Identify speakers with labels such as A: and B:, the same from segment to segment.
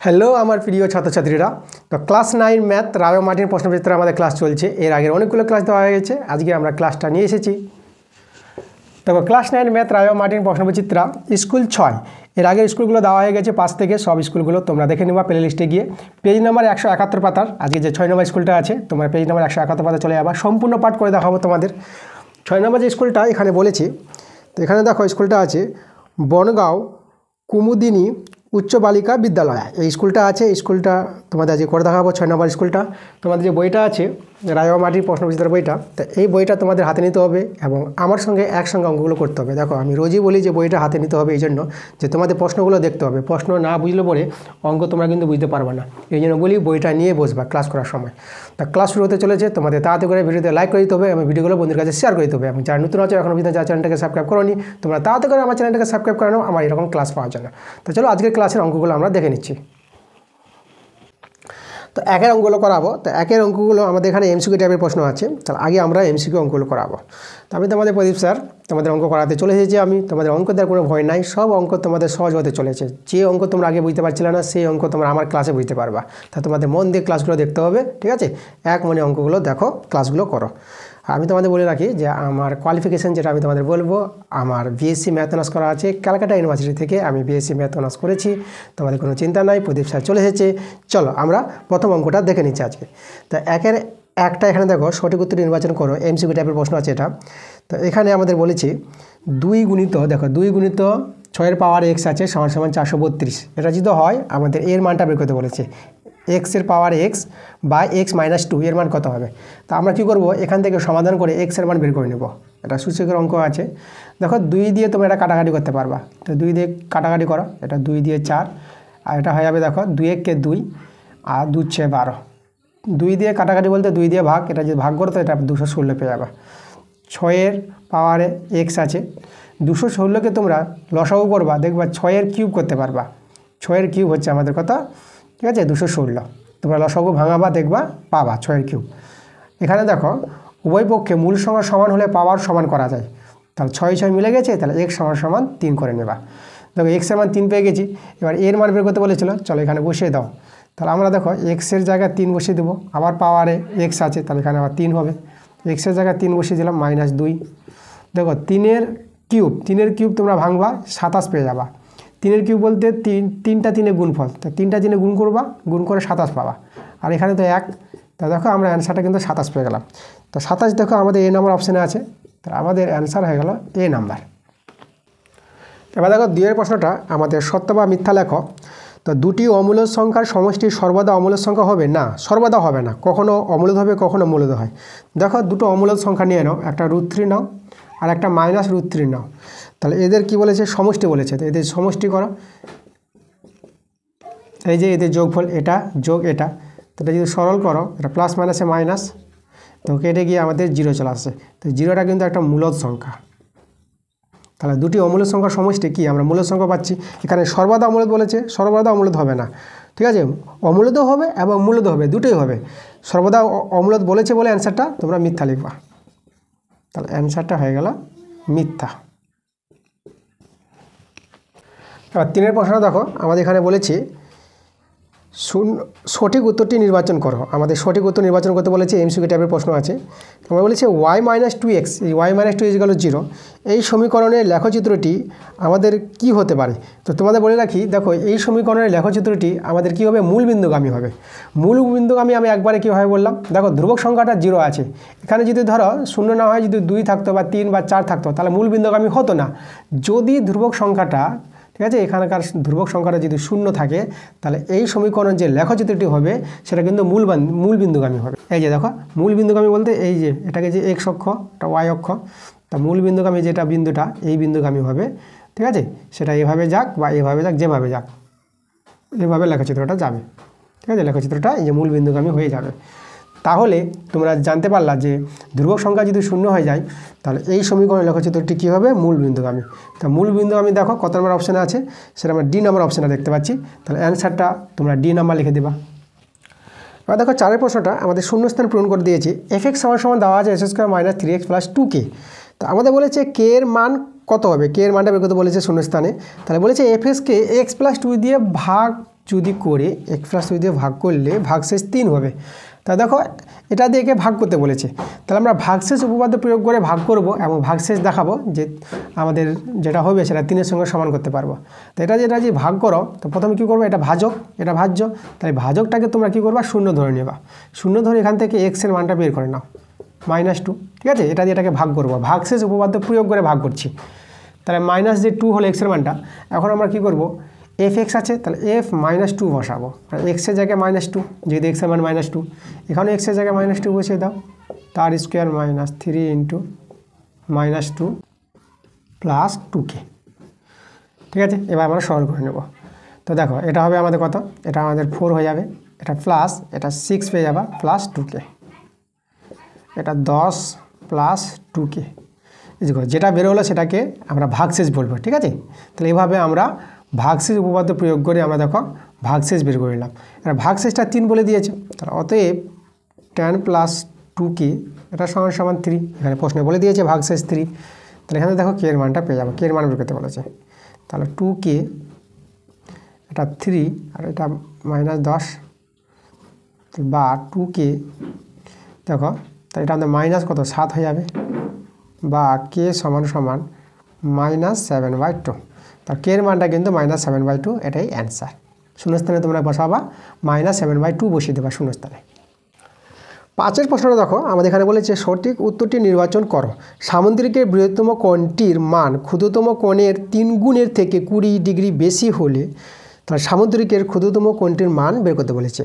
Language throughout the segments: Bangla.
A: হ্যালো আমার প্রিয় ছাত্রছাত্রীরা। তো ক্লাস 9 ম্যাথ রায় মার্টিন প্রশ্নবিচিত্রা আমাদের ক্লাস চলছে। এর আগের অনেকগুলো ক্লাস দেওয়া হয়ে গেছে, আজকে আমরা ক্লাসটা নিয়ে এসেছি। তবে ক্লাস 9 ম্যাথ রায় মার্টিন প্রশ্নবিচিত্রা স্কুল 6 এর আগের স্কুলগুলো দেওয়া হয়ে গেছে, 5 থেকে সব স্কুলগুলো তোমরা দেখে নেবা প্লে লিস্টে গিয়ে। পেজ নাম্বার 171 পাতার আজকে যে 6 নম্বর স্কুলটা আছে, তোমরা পেজ নাম্বার 171 পাতা চলে যাবা, সম্পূর্ণ পাঠ করে দেখাবো তোমাদের। 6 নম্বর যে স্কুলটা এখানে বলেছি, তো এখানে দেখো স্কুলটা আছে বনগাঁও কুমুদিনী উচ্চ বালিকা বিদ্যালয়। এই স্কুলটা আছে, স্কুলটা তোমাদের আজকে করে দেখাবো। 6 নম্বর স্কুলটা তোমাদের যে বইটা আছে রায় মার্টিন প্রশ্নবিচিত্রার বইটা, তো এই বইটা তোমাদের হাতে নিতে হবে এবং আমার সঙ্গে একসঙ্গে অঙ্কগুলো করতে হবে। দেখো আমি রোজই বলি যে বইটা হাতে নিতে হবে, এই জন্য যে তোমাদের প্রশ্নগুলো দেখতে হবে। প্রশ্ন না বুঝলে পরে অঙ্ক তোমরা কিন্তু বুঝতে পারবে না, এই জন্য বলি বইটা নিয়ে বসবা ক্লাস করার সময়। তা ক্লাস শুরু হতে চলেছে, তোমাদের তাড়াতাড়ি করে ভিডিওতে লাইক করে দিতে হবে এবং ভিডিওগুলো বন্ধুদের কাছে শেয়ার করে দিতে হবে। এবং যারা নতুন আছে এখনও পর্যন্ত যারা চ্যানেলটাকে সাবস্ক্রাইব করোনি, তোমরা তাড়াতাড়ি করে আমার চ্যানেলটাকে সাবস্ক্রাইব করে নাও আমার এরকম ক্লাস পাওয়ার জন্য। তো চলো আজকের ক্লাসের অঙ্কগুলো আমরা দেখে নিচ্ছি। তো একের অঙ্কগুলো করাবো। তো একের অঙ্কগুলো আমাদের এখানে এমসিকিউ টাইপের প্রশ্ন আছে, তাহলে আগে আমরা এমসিকিউ অঙ্কগুলো করাবো। তো আমি তোমাদের প্রদীপ স্যার তোমাদের অঙ্ক করাতে চলে এসেছি। আমি তোমাদের অঙ্ক দেওয়ার কোনো ভয় নাই, সব অঙ্ক তোমাদের সহজ হতে চলেছে। যে অঙ্ক তোমরা আগে বুঝতে পারছিলে না সেই অঙ্ক তোমরা আমার ক্লাসে বুঝতে পারবা। তা তোমাদের মন দিয়ে ক্লাসগুলো দেখতে হবে, ঠিক আছে? এক মনে অঙ্কগুলো দেখো, ক্লাসগুলো করো। আমি তোমাদের বলে রাখি যে আমার কোয়ালিফিকেশান যেটা আমি তোমাদের বলবো, আমার বিএসসি ম্যাথ অনার্স করা আছে ক্যালকাটা ইউনিভার্সিটি থেকে, আমি বিএসসি ম্যাথ অনার্স করেছি। তোমাদের কোনো চিন্তা নাই, প্রদীপ স্যার চলে এসেছে। চলো আমরা প্রথম অঙ্কটা দেখে নিচ্ছি আজকে। তো একের একটা এখানে দেখো সঠিক উত্তর নির্বাচন করো, এমসিকিউ টাইপের প্রশ্ন আছে এটা। তো এখানে আমাদের বলেছি 2 গুণিত, দেখো 2 গুণিত 6 এর পাওয়ার এক্স আছে সমান সমান 432। এটা যদি হয় আমাদের এর মানটা বের করতে বলেছে, এক্সের পাওয়ার এক্স বা এক্স মাইনাস 2 এর মান কত হবে। তো আমরা কী করবো, এখান থেকে সমাধান করে এক্সের মান বের করে নেব। এটা সূচকের অঙ্ক আছে। দেখো 2 দিয়ে তোমরা এটা কাটাকাটি করতে পারবা, তো 2 দিয়ে কাটাকাটি করো, এটা 2 দিয়ে 4 আর এটা হয়ে যাবে দেখো 2 একে 2 আর 2 6 12। 2 দিয়ে কাটাকাটি বলতে 2 দিয়ে ভাগ, এটা যদি ভাগ করো তো এটা 216 পেয়ে যাবে। 6 এর পাওয়ারে এক্স আছে, 216কে তোমরা লসাগু করবা, দেখবা 6 এর কিউব করতে পারবা। 6 এর কিউব হচ্ছে আমাদের কত, ঠিক আছে 216। তোমরা লসাগু ভাঙাবা, দেখবা পাবা 6 এর কিউব। এখানে দেখো উভয় পক্ষে মূল সংখ্যা সমান হলে পাওয়ার সমান করা যায়। তাহলে 6 6 মিলে গেছে, তাহলে এক্স সমান সমান 3 করে নেবা। দেখো এক্সের মান 3 পেয়ে গেছি, এবার এর মান বের করতে বলেছিল, চলো এখানে বসিয়ে দাও। তাহলে আমরা দেখো এক্সের জায়গায় 3 বসিয়ে দেবো, আবার পাওয়ারে এক্স আছে তাহলে এখানে আবার 3 হবে। এক্সের জায়গায় 3 বসিয়ে দিলাম, -2। দেখো 3 এর কিউব তোমরা ভাঙবা 27 পেয়ে যাবা। 3 এর কিউব বলতে 3টা 3 গুণফল, তা 3টা 3 গুণ করবা, গুণ করে 27 পাবা। আর এখানে তো 1, তা দেখো আমরা অ্যান্সারটা কিন্তু 27 পেয়ে গেলাম। তো 27 দেখো আমাদের এ নাম্বার অপশানে আছে, তাহলে আমাদের অ্যান্সার হয়ে গেল এ নাম্বার। এবার দেখো 2 এর প্রশ্নটা আমাদের সত্য বা মিথ্যা লেখো। তো দুটি অমূলদ সংখ্যার সমষ্টি সর্বদা অমূলদ সংখ্যা হবে না, সর্বদা হবে না, কখনো অমূলদ হবে কখনো মূলদ হয়। দেখো দুটো অমূলদ সংখ্যা নিয়ে নাও, একটা √3 নাও আর একটা -√3 নাও। তাহলে এদের কি বলেছে, সমষ্টি বলেছে, তো এদের সমষ্টি করো। এই যে এদের যোগফল এটা যোগ এটা, তো এটা যদি সরল করো, এটা প্লাস মাইনাসে মাইনাস, তো কেটে গিয়ে আমাদের 0 চলে আসছে। তো 0টা কিন্তু একটা মূলদ সংখ্যা। তাহলে দুটি অমূলদ সংখ্যার সমষ্টি কি, আমরা মূলদ সংখ্যা পাচ্ছি। এখানে সর্বদা অমূলদ বলেছে, সর্বদা অমূলদ হবে না, ঠিক আছে? অমূলদও হবে এবং মূলদ হবে, দুটোই হবে। সর্বদা অমূলদ বলেছে বলে অ্যান্সারটা তোমরা মিথ্যা লিখবা, তাহলে অ্যান্সারটা হয়ে গেল মিথ্যা। এবার 3 এর প্রশ্ন দেখো, আমাদের এখানে বলেছি সঠিক উত্তরটি নির্বাচন করো। আমাদের সঠিক উত্তর নির্বাচন করতে বলেছে, এমসিকিউ টাইপের প্রশ্ন আছে। আমরা বলেছি y-2x, এই y-2 = 0 এই সমীকরণের লেখচিত্রটি আমাদের কি হতে পারে। তো তোমাদের বলে রাখি, দেখো এই সমীকরণের লেখচিত্রটি আমাদের কি হবে, মূল বিন্দুগামী হবে। মূল বিন্দুগামী আমি একবারে কীভাবে বললাম, দেখো ধ্রুবক সংখ্যাটা 0 আছে, এখানে যদি ধরো 0 না হয়, যদি 2 থাকতো বা 3 বা 4 থাকতো তাহলে মূল বিন্দুগামী হতো না। যদি ধ্রুবক সংখ্যাটা, ঠিক আছে, এখানকার ধ্রুবক সংখ্যাটা যদি 0 থাকে তাহলে এই সমীকরণ যে লেখচিত্রটি হবে সেটা কিন্তু মূল বিন্দুগামী হবে। এই যে দেখো মূল বিন্দুগামী বলতে এই যে এটাকে যে x অক্ষ, এটা y অক্ষ, তা মূল বিন্দুগামী যেটা বিন্দুটা এই বিন্দুগামী হবে, ঠিক আছে? সেটা এভাবে যাক বা এভাবে যাক, যেভাবে যাক এভাবে লেখচিত্রটা যাবে, ঠিক আছে? লেখচিত্রটা এই যে মূল বিন্দুগামী হয়ে যাবে। তাহলে তোমরা জানতে পারলা যে ধ্রুবক সংখ্যা যদি 0 হয়ে যায় তাহলে এই সমীকরণের লেখচিত্রটি কী হবে, মূল বিন্দুগামী। তা মূল বিন্দুগামী দেখো কত নম্বর অপশানে আছে, সেটা আমরা ডি নম্বর অপশানে দেখতে পাচ্ছি। তাহলে অ্যান্সারটা তোমরা ডি নাম্বার লিখে দেবা। এবার দেখো 4 প্রশ্নটা আমাদের শূন্যস্থান পূরণ করে দিয়েছি। f(x) = দেওয়া আছে s² - 3x + 2k। তো আমাদের বলেছে কে এর মান কত হবে, কে এর মানটা বের করতে বলেছে শূন্যস্থানে। তাহলে বলেছে f(x) কে x + 2 দিয়ে ভাগ যদি করে এক্স প্লাস 2 দিয়ে ভাগ করলে ভাগশেষ 3 হবে। তা দেখো এটা দিয়ে একে ভাগ করতে বলেছে, তাহলে আমরা ভাগশেষ উপপাদ্য প্রয়োগ করে ভাগ করব এবং ভাগশেষ দেখাবো যে আমাদের যেটা হবে সেটা 3-এর সঙ্গে সমান করতে পারবো। তো এটা যেটা যে ভাগ করো, তো প্রথমে কী করবো, এটা ভাজক, এটা ভাজ্য, তাই ভাজকটাকে তোমরা কী করবা, শূন্য ধরে নেবা। শূন্য ধরে এখান থেকে এক্সের মানটা বের করে নাও, -2, ঠিক আছে। এটা দিয়ে এটাকে ভাগ করবো, ভাগশেষ উপপাদ্য প্রয়োগ করে ভাগ করছি। তাহলে -2 হলো এক্সের মানটা। এখন আমরা কী করব, f(x) আছে, তাহলে f-2 বসাবো, এক্সের জায়গায় -2, যেহেতু এক্সের মান -2, এখানেও এক্সের জায়গায় -2 বসিয়ে দাও, তার স্কোয়ার -3 × -2 প্লাস 2k, ঠিক আছে। এবার আমরা সরল করে নেব। তো দেখো এটা হবে আমাদের কত, এটা আমাদের 4 হয়ে যাবে, এটা প্লাস এটা 6 পেয়ে যাবা প্লাস 2k, এটা 10 প্লাস 2k, যেটা বেরোলো সেটাকে আমরা ভাগশেষ বলবো, ঠিক আছে। তাহলে এইভাবে আমরা ভাগশেষ উপপাদ্য প্রয়োগ করে আমরা দেখো ভাগশেষ বের করে নিলাম। এটা ভাগশেষটা 3 বলে দিয়েছে, তাহলে অতএব 10 প্লাস 2k এটা সমান 3, এখানে প্রশ্নে বলে দিয়েছে ভাগশেষ 3, তাহলে এখানে দেখো কে এর মানটা পেয়ে যাবো, কে এর মান বের করতে বলেছে। তাহলে 2k, এটা 3 আর এটা -10 বা 2k, দেখো তাহলে এটা আমাদের মাইনাস কত 7 হয়ে যাবে, বা k সমান -7/2, তার কে এর মানটা কিন্তু -7/2, এটাই অ্যান্সার। শূন্যস্থানে তোমরা বসাবা -7/2 বসিয়ে দেবা শূন্যস্থানে। 5-এর প্রশ্নটা দেখো, আমাদের এখানে বলেছে সঠিক উত্তরটি নির্বাচন করো। সামুদ্রিকের বৃহত্তম কোণটির মান ক্ষুদ্রতম কোণের 3 গুণের থেকে 20 ডিগ্রি বেশি হলে তাহলে সামুদ্রিকের ক্ষুদ্রতম কোণটির মান বের করতে বলেছে।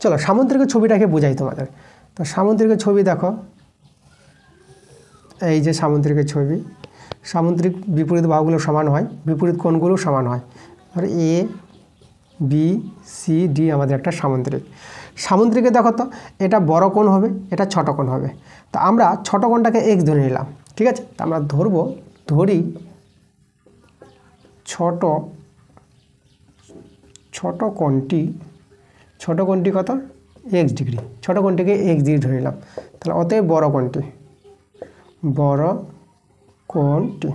A: চলো সামুদ্রিকের ছবিটাকে বোঝাই তোমাদের। তো সামুদ্রিকের ছবি দেখো, এই যে সামুদ্রিকের ছবি, সামুদ্রিক বিপরীত বাহুগুলো সমান হয়, বিপরীত কোণগুলো সমান হয়। আর এ বি সি ডি আমাদের একটা সামুদ্রিক। সামুদ্রিকে দেখো তো এটা বড় কোণ হবে, এটা ছোট কোণ হবে। তো আমরা ছোট কোণটাকে x ধরে নিলাম, ঠিক আছে। তো আমরা ধরি ছোট কোণটি কত, x ডিগ্রি, ছোট কোণটিকে x ডিগ্রি ধরে নিলাম। তাহলে অতএব বড় কোণটি,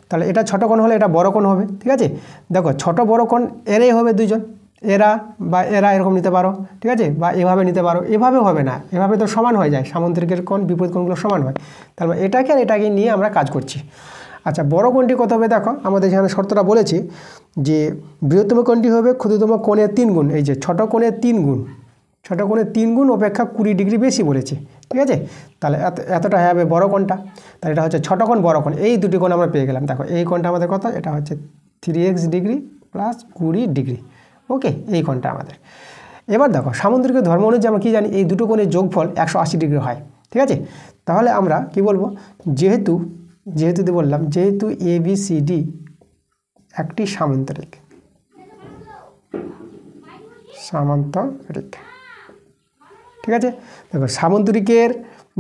A: তাহলে এটা ছোট কোণ হলে এটা বড় কোণ হবে, ঠিক আছে। দেখো ছোট বড় কোণ এরাই হবে দুজন, এরা বা এরা এরকম নিতে পারো, ঠিক আছে, বা এভাবে নিতে পারো, এভাবে হবে না, এভাবে তো সমান হয়ে যায়, সামুদ্রিকের কোণ বিপরীত কোণগুলো সমান হয়। তাহলে এটাকে আর এটাকে নিয়ে আমরা কাজ করছি। আচ্ছা বড় কোণটি কত হবে, দেখো আমাদের এখানে শর্তটা বলেছি যে বৃহত্তম কোণটি হবে ক্ষুদ্রতম কোণের 3 গুণ, এই যে ছোট কোণের 3 গুণ, ছোট কোণের 3 গুণ অপেক্ষা 20 ডিগ্রি বেশি বলেছে, ঠিক আছে। তাহলে এতটা হবে বড় কোণটা, তাহলে এটা হচ্ছে ছোট কোণ বড় কোণ, এই দুটি কোণ আমরা পেয়ে গেলাম। দেখো এই কোণটা আমাদের কত, এটা হচ্ছে 3x ডিগ্রি প্লাস 20 ডিগ্রি, ওকে, এই কোণটা আমাদের। এবার দেখো সামুদ্রিকের ধর্ম অনুযায়ী আমরা কী জানি, এই দুটো কোণের যোগফল 180 ডিগ্রি হয়, ঠিক আছে। তাহলে আমরা কি বলবো, যেহেতু বললাম যেহেতু ABCD একটি সামান্তরিক, ঠিক আছে। দেখো সামুদ্রিকের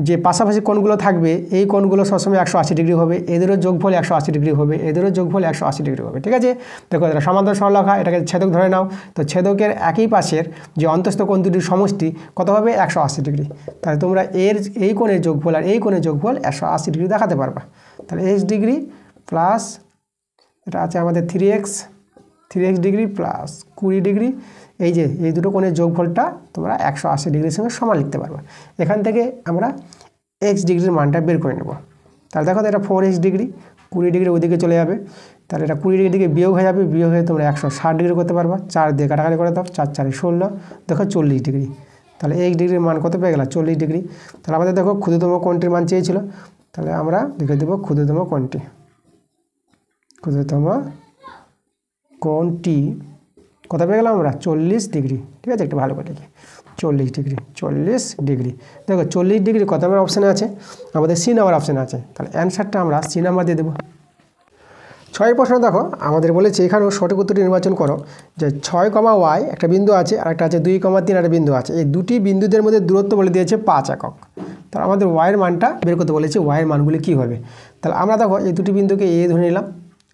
A: যে পাশাপাশি কোণগুলো থাকবে এই কোণগুলো সবসময় 180 ডিগ্রি হবে, এদেরও যোগফল 180 ডিগ্রি হবে, এদেরও যোগফল 180 ডিগ্রি হবে, ঠিক আছে। দেখো এটা সমান্তর সরলরেখা, এটাকে ছেদক ধরে নাও, তো ছেদকের একই পাশের যে অন্তস্থ কোণ দুটির সমষ্টি কত হবে, 180 ডিগ্রি। তাহলে তোমরা এই কোণের যোগফল আর এই কোণের যোগফল 180 ডিগ্রি দেখাতে পারবা। তাহলে x ডিগ্রি প্লাস এটা আছে আমাদের 3x ডিগ্রি প্লাস 20 ডিগ্রি, এই যে এই দুটো কোণের যোগফলটা তোমরা 180 ডিগ্রির সঙ্গে সমান লিখতে পারবে। এখান থেকে আমরা x ডিগ্রির মানটা বের করে নেব। তাহলে দেখো এটা 4x ডিগ্রি, 20 ডিগ্রি ওইদিকে চলে যাবে, তাহলে এটা 20 ডিগ্রি দিকে বিয়োগ হয়ে যাবে, বিয়োগ হয়ে তোমরা 160 ডিগ্রি করতে পারবা, 4 দিয়ে কাটাকাটি করে দাও, 4 4 16, দেখো 40 ডিগ্রি। তাহলে x ডিগ্রির মান কত পেয়ে গেলাম, 40 ডিগ্রি। তাহলে আমাদের দেখো ক্ষুদ্রতম কোণটির মান চেয়েছিল, তাহলে আমরা লিখে দেবো ক্ষুদ্রতম কোণটি কত পেয়ে গেলাম আমরা, 40 ডিগ্রি, ঠিক আছে। একটু ভালো করে লিখি 40 ডিগ্রি। দেখো 40 ডিগ্রি কত নম্বর অপশানে আছে, আমাদের সি নাম্বার অপশানে আছে, তাহলে অ্যান্সারটা আমরা সি নাম্বার দিয়ে দেবো। 6 প্রশ্ন দেখো আমাদের বলেছে এখানেও সঠিক উত্তরটি নির্বাচন করো, যে 6, y একটা বিন্দু আছে আর একটা আছে 2, 3 একটা বিন্দু আছে, এই দুটি বিন্দুদের মধ্যে দূরত্ব বলে দিয়েছে 5 একক। তাহলে আমাদের ওয়াইয়ের মানটা বের করতে বলেছে, ওয়াইয়ের মানগুলি কী হবে। তাহলে আমরা দেখো এই দুটি বিন্দুকে এ ধরে নিলাম,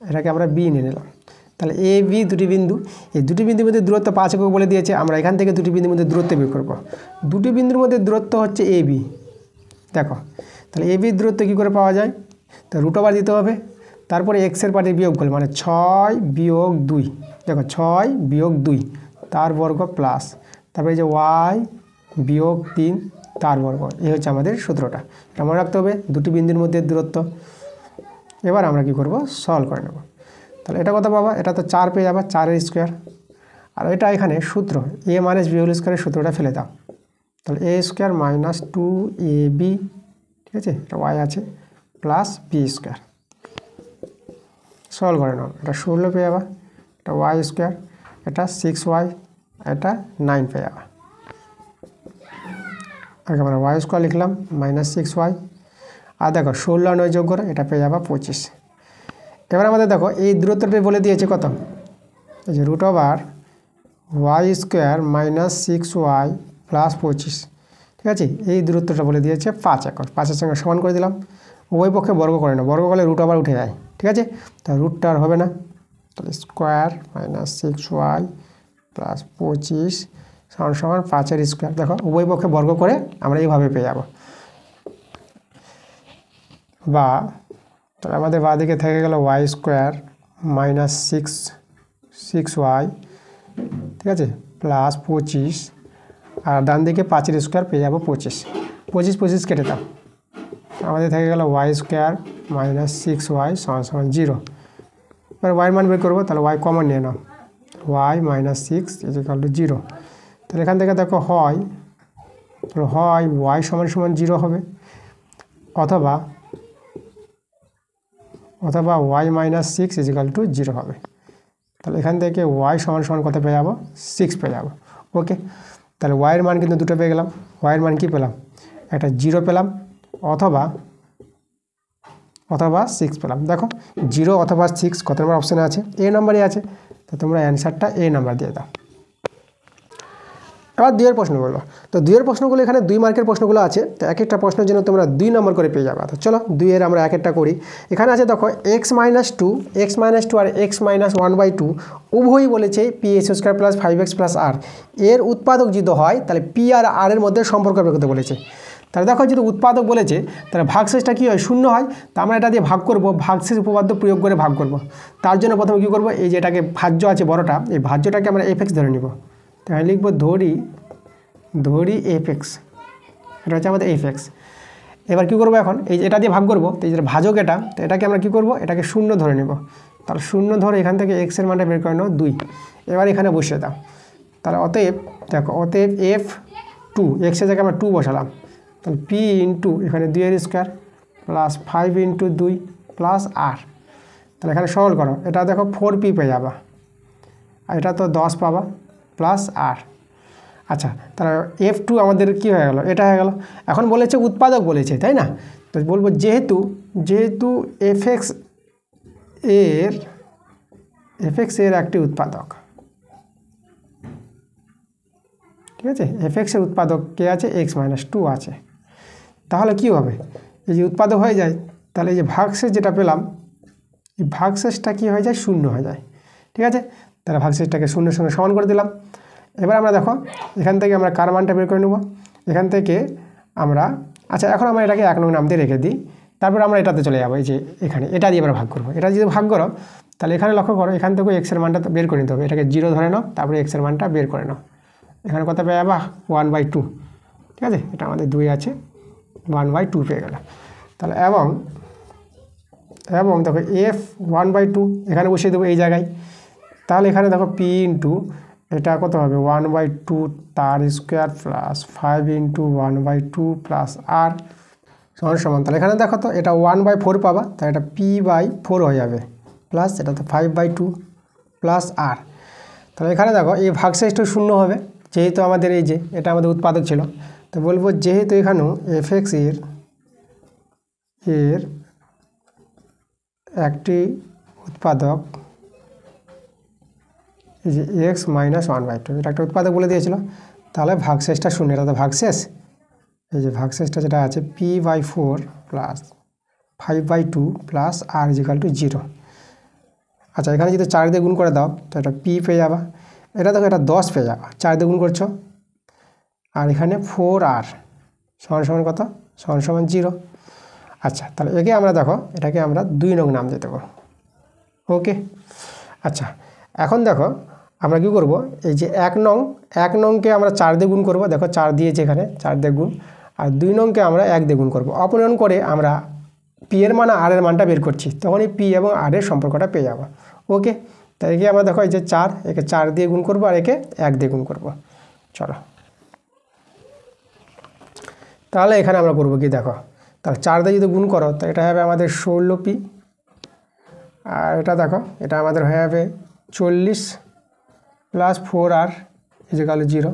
A: এটাকে আমরা বি নিয়ে নিলাম। তাহলে এ বি দুটি বিন্দু, এই দুটি বিন্দুর মধ্যে দূরত্ব 5 একক বলে দিয়েছে, আমরা এখান থেকে দুটি বিন্দুর মধ্যে দূরত্ব বের করব। দুটি বিন্দুর মধ্যে দূরত্ব হচ্ছে এ বি, দেখো তাহলে এ বির দূরত্ব কী করে পাওয়া যায়, তো √ওভার দিতে হবে, তারপরে এক্সের পার্টির বিয়োগফল মানে 6 বিয়োগ 2, দেখো 6 বিয়োগ 2 তার বর্গ প্লাস তারপরে যে ওয়াই বিয়োগ 3 তার বর্গ। এই হচ্ছে আমাদের সূত্রটা, এটা মনে রাখতে হবে, দুটি বিন্দুর মধ্যে দূরত্ব। এবার আমরা কি করব, সলভ করে নেব। তাহলে এটা কত পাবা, এটা তো 4 পেয়ে যাবা, 4 স্কোয়ার। আর এটা এখানে সূত্র এ মাইনাস বি হোল স্কোয়ারের সূত্রটা ফেলে দাও। তাহলে এ স্কোয়ার মাইনাস 2ab, ঠিক আছে, এটা ওয়াই আছে, প্লাস বি স্কোয়ার। সলভ করে নাও, এটা 16 পেয়ে যাবা, এটা ওয়াই স্কোয়ার, এটা 6y, এটা 9 পেয়ে যাবা। আগে আমরা ওয়াই স্কোয়ার লিখলাম মাইনাস 6y, আর দেখো 16 আর 9 যোগ করে এটা পেয়ে যাবা 25। এবার আমাদের দেখো এই দূরত্বটা বলে দিয়েছে কত, এই যে root over y square minus 6y plus 25, ঠিক আছে, এই দূরত্বটা বলে দিয়েছে 5 একক। 5-এর সঙ্গে সমান করে দিলাম, উভয় পক্ষে বর্গ করে না, বর্গ করলে রুট ওভার উঠে যায়, ঠিক আছে, তা রুটটা আর হবে না। তাহলে স্কোয়ার মাইনাস 6y প্লাস 25 সমান সমান 5-এর স্কোয়ার। দেখো উভয় পক্ষে বর্গ করে আমরা এইভাবে পেয়ে যাব। বা তাহলে আমাদের বাঁ দিকে থেকে গেল ওয়াই স্কোয়ার মাইনাস 6y, ঠিক আছে, প্লাস 25, আর ডান দিকে 5-এর স্কোয়ার পেয়ে যাবো 25। 25 কেটে দাও, আমাদের থেকে গেল ওয়াই স্কোয়ার মাইনাস 6y সমান সমান 0। এবার ওয়াইয়ের মান বের করবো, তাহলে ওয়াই কমন নিয়ে নাও, ওয়াই মাইনাস 6 ইকুয়াল টু 0। তাহলে এখান থেকে দেখো হয় ওয়াই সমান সমান 0 হবে, অথবা ওয়াই মাইনাস 6 ইকুয়াল টু 0 হবে। তাহলে এখান থেকে ওয়াই সমান সমান কত পেয়ে যাবো, 6 পেয়ে যাবো। ওকে, তাহলে ওয়াইয়ের মান কিন্তু দুটো পেয়ে গেলাম। ওয়াইয়ের মান কী পেলাম, একটা 0 পেলাম, অথবা 6 পেলাম। দেখো 0 অথবা 6 কত নম্বর অপশানে আছে, এ নাম্বারে আছে, তো তোমরা অ্যান্সারটা এ নাম্বার দিয়ে দাও। এবার 2-এর প্রশ্নগুলো, তো 2-এর প্রশ্নগুলো এখানে 2 মার্কের প্রশ্নগুলো আছে, তো এক একটা প্রশ্নের জন্য তোমরা 2 নম্বর করে পেয়ে যাবে। তো চলো 2-এর আমরা এক একটা করি। এখানে আছে দেখো x মাইনাস 2 আর x মাইনাস 1/2 উভয়ই বলেছে p x square plus 5x plus r এর উৎপাদক যদি হয় তাহলে পি আর আর এর মধ্যে সম্পর্ক বের করতে বলেছে। তাহলে দেখো যদি উৎপাদক বলেছে তাহলে ভাগশেষটা কী হয়, 0 হয়। তা আমরা এটা দিয়ে ভাগ করব, ভাগশেষ উপপাদ্য প্রয়োগ করে ভাগ করব। তার জন্য প্রথমে কী করব, এই যে এটাকে ভাজ্য আছে বড়টা, এই ভাজ্যটাকে আমরা fx ধরে নিব। তাহলে লিখব ধরি fx, এটা হচ্ছে আমাদের fx। এবার কী করবো, এখন এই যে এটা দিয়ে ভাগ করবো, তো এই যে ভাজক এটা, তো এটাকে আমরা কী করব, এটাকে 0 ধরে নেব। তাহলে 0 ধরে এখান থেকে x এর মানটা বের করে নেব 2। এবার এখানে বসিয়ে দাও, তাহলে অতএব দেখো f2, x এর জায়গায় আমরা 2 বসালাম, তাহলে p ইন্টু এখানে 2-এর square plus 5 into 2 plus r। তাহলে এখানে সরল করো, এটা দেখো 4p পেয়ে যাবা, আর এটা তো 10 পাবা প্লাস r। আচ্ছা, তাহলে f2 আমাদের কি হয়ে গেল, এটা হয়ে গেল। এখন বলেছে উৎপাদক বলেছে, তাই না, তো বলবো যেহেতু fx এর একটি উৎপাদক, ঠিক আছে, fx এর উৎপাদক কে আছে, x মাইনাস 2 আছে। তাহলে কি হবে, এই যে উৎপাদক হয়ে যায়, তাহলে এই যে ভাগশেষ যেটা পেলাম, এই ভাগশেষটা কি হয়ে যায়, 0 হয়ে যায়, ঠিক আছে। তাহলে ভাগশেষটাকে 0-এর সঙ্গে সমান করে দিলাম। এবার আমরা দেখো এখান থেকে আমরা কার মানটা বের করে নেব, এখান থেকে আমরা, আচ্ছা এখন আমরা এটাকে 1 নং নাম দিয়ে রেখে দিই, তারপর আমরা এটাতে চলে যাবো, এই যে এখানে এটা দিয়ে আমরা ভাগ করবো। এটা যদি ভাগ করো তাহলে এখানে লক্ষ্য করো, এখান থেকে x এর মানটা বের করে নিতে হবে, এটাকে 0 ধরে নাও, তারপরে x এর মানটা বের করে নাও। এখানে কত পেয়ে যাবা, 1/2, ঠিক আছে, এটা আমাদের 2 আছে, 1/2 পেয়ে গেল। তাহলে এবং দেখো f1/2 এখানে বসিয়ে দেবো এই জায়গায়। তাহলে এখানে দেখো p ইন্টু এটা কত হবে, 1/2 তার square plus 5 into 1/2 plus r সমান। তাহলে এখানে দেখো তো এটা 1/4 পাবা, তাহলে এটা p/4 হয়ে যাবে, প্লাস এটা তো 5/2 প্লাস r। তাহলে এখানে দেখো এই ভাগশেষটা 0 হবে, যেহেতু আমাদের এই যে এটা আমাদের উৎপাদক ছিল, তো বলবো যেহেতু এখানেও fx এর একটি উৎপাদক, এই যে x মাইনাস 1/2 এটা একটা উৎপাদক বলে দিয়েছিল, তাহলে ভাগশেষটা 0, এটা তো ভাগশেষ, এই যে ভাগশেষটা যেটা আছে p/4 plus 5/2 plus r equal to 0। আচ্ছা এখানে যদি 4 দিয়ে গুণ করে দাও তো এটা p পেয়ে যাবা, এটা দেখো এটা 10 পেয়ে যাবা, 4 দিয়ে গুণ করছো, আর এখানে 4r সমান কত, সমান 0। আচ্ছা তাহলে একে আমরা দেখো এটাকে আমরা 2 নং নাম দিয়ে দেবো, ওকে। আচ্ছা, এখন দেখো আমরা কি করব, এই যে 1 নংকে আমরা 4 দিয়ে গুণ করব। দেখো 4 দিয়েছে এখানে, 4 দিয়ে গুণ। আর 2 নংকে আমরা 1 দিয়ে গুণ করব। অপনয়ন করে আমরা পি এর মান আর এর মানটা বের করছি, তখনই পি এবং আর এর সম্পর্কটা পেয়ে যাব। ওকে, তাই একে আমরা দেখো এই যে 4, একে 4 দিয়ে গুণ করব আর একে 1 দিয়ে গুণ করব। চলো, তাহলে এখানে আমরা করব কি, দেখো তাহলে 4 দিয়ে যদি গুণ করো তো এটা হবে আমাদের 16p, আর এটা দেখো এটা আমাদের হয়ে যাবে 40 প্লাস 4r ইকুয়াল 0।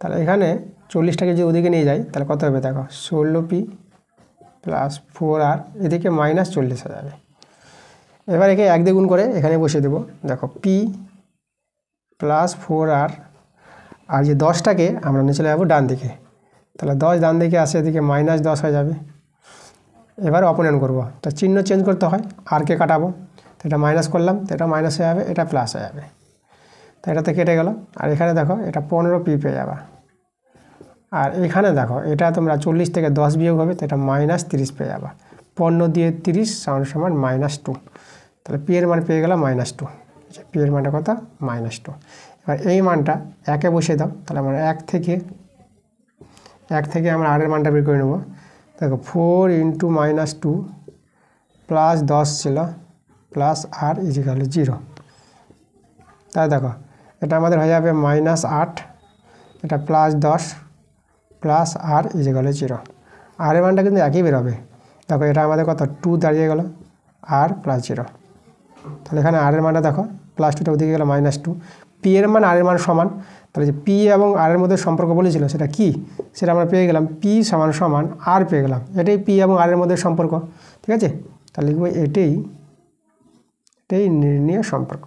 A: তাহলে এখানে 40টাকে যদি ওদিকে নিয়ে যাই তাহলে কত হবে, দেখো 16p প্লাস 4r, এদিকে মাইনাস 40 হয়ে যাবে। এবার একে 1 দিয়ে গুণ করে এখানে বসিয়ে দেবো। দেখো p প্লাস 4r, আর যে 10টাকে আমরা নিয়ে চলে যাবো ডান দিকে, তাহলে 10 ডান দিকে আসে, এদিকে মাইনাস 10 হয়ে যাবে। এবার অপনয়ন করব, তো চিহ্ন চেঞ্জ করতে হয়, আরকে কাটাবো, তো এটা মাইনাস করলাম, তো এটা মাইনাস হয়ে যাবে, এটা প্লাস হয়ে যাবে, তো এটাতে কেটে গেল। আর এখানে দেখো এটা 15p পেয়ে যাবে। আর এখানে দেখো এটা তোমরা 40 থেকে 10 বিয়োগ হবে, তো এটা মাইনাস 30 পেয়ে যাবে। 15 দিয়ে 30 সমান -2, তাহলে পি এর মান পেয়ে গেলাম -2। পি এর মানটা কত, -2। এবার এই মানটা 1-এ বসিয়ে দাও, তাহলে আমরা 1 থেকে আমরা আর এর মানটা বের করে নেব। দেখো 4 × -2 প্লাস 10 ছিল প্লাস আর ইকুয়াল 0। তাই দেখো এটা আমাদের হয়ে যাবে -8, এটা প্লাস 10 প্লাস আর ইকুয়াল 0। আর এর মানটা কিন্তু একই বেরোবে। দেখো এটা আমাদের কত, 2 দাঁড়িয়ে গেল, আর প্লাস 0। তাহলে এখানে আর এর মানটা দেখো প্লাস 2টা ওদিকে গেল -2। পি এর মান আর এর মান সমান, তাহলে যে পি এবং আর এর মধ্যে সম্পর্ক বলেছিল সেটা কি, সেটা আমরা পেয়ে গেলাম, পি সমান আর পেয়ে গেলাম। এটাই পি এবং আর এর মধ্যে সম্পর্ক, ঠিক আছে। তাহলে লিখব এটাই নির্ণীয় সম্পর্ক,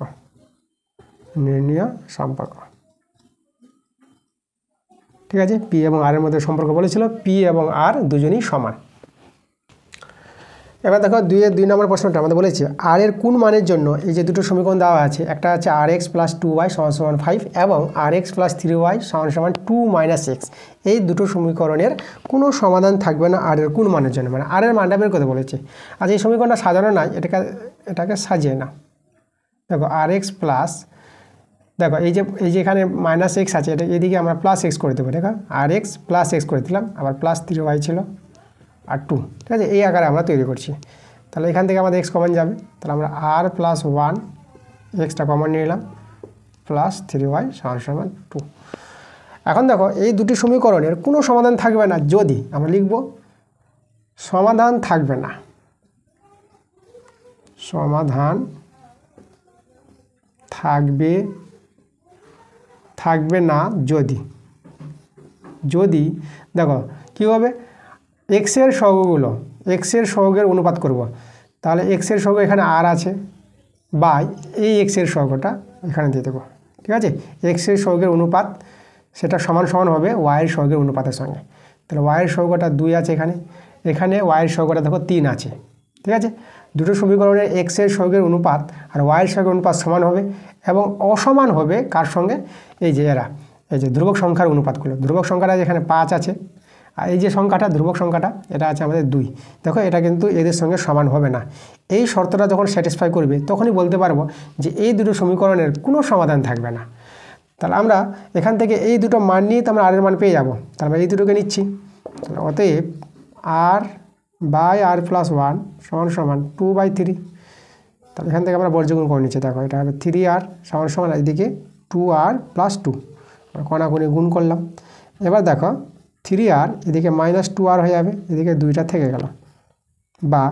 A: ঠিক আছে। পি এবং আর এর মধ্যে সম্পর্ক বলেছিল, পি এবং আর দুজনই সমান। এবার দেখো 2 নম্বর প্রশ্নটা আমাদের বলেছে আর এর কোন মানের জন্য এই যে দুটো সমীকরণ দেওয়া আছে, একটা আছে rx + 2y = 5 এবং rx + 3y = 2 - x। এই দুটো সমীকরণের কোনো সমাধান থাকবে না আর এর কোন মানের জন্য, মানে আর এর মানটা বের করতে বলেছে। আর এই সমীকরণটা সাজানো নাই, এটাকে সাজিয়ে না। দেখো rx প্লাস, দেখো এই যে এখানে -x আছে, এটা এদিকে আমরা +x করে দেবো। দেখো rx + x করে দিলাম, আবার +3y ছিল আর 2, ঠিক আছে। এই আকারে আমরা তৈরি করছি। তাহলে এখান থেকে আমাদের x কমন যাবে, তাহলে আমরা r + 1 xটা কমন নিয়ে নিলাম প্লাস 3y = 2। এখন দেখো এই দুটি সমীকরণের কোনো সমাধান থাকবে না যদি, আমরা লিখব সমাধান থাকবে না, সমাধান থাকবে না যদি দেখো কী হবে, x এর সহগের অনুপাত করব। তাহলে x এর সহগ এখানে আর আছে, বাই এই x এর সহগটা এখানে দিয়ে দেবো, ঠিক আছে। x এর সহগের অনুপাত সেটা সমান হবে y এর সহগের অনুপাতের সঙ্গে। তাহলে y এর সহগটা 2 আছে, এখানে y এর সহগটা দেখো 3 আছে, ঠিক আছে। দুটো সমীকরণের x এর সহগের অনুপাত আর y এর সহগের অনুপাত সমান হবে, এবং অসমান হবে কার সঙ্গে, এই যে ধ্রুবক সংখ্যার অনুপাতগুলো। ধ্রুবক সংখ্যাটা যেখানে 5 আছে, আর এই যে সংখ্যাটা ধ্রুবক সংখ্যাটা এটা আছে আমাদের 2। দেখো এটা কিন্তু এদের সঙ্গে সমান হবে না। এই শর্তটা যখন স্যাটিসফাই করবে তখনই বলতে পারবো যে এই দুটো সমীকরণের কোনো সমাধান থাকবে না। তাহলে আমরা এখান থেকে এই দুটো মান নিয়ে তো আমরা আর এর মান পেয়ে যাবো। তাহলে আমরা এই দুটোকে নিচ্ছি, তাহলে অতএব r/r + 1 = 2/3। তাহলে এখান থেকে আমরা বর্গগুণ করে নিচ্ছি। দেখো এটা হবে 3r = এদিকে 2r + 2, আমরা কোণাকুণি গুণ করলাম। এবার দেখো 3r এদিকে -2r হয়ে যাবে, এদিকে 2টা থেকে গেল, বা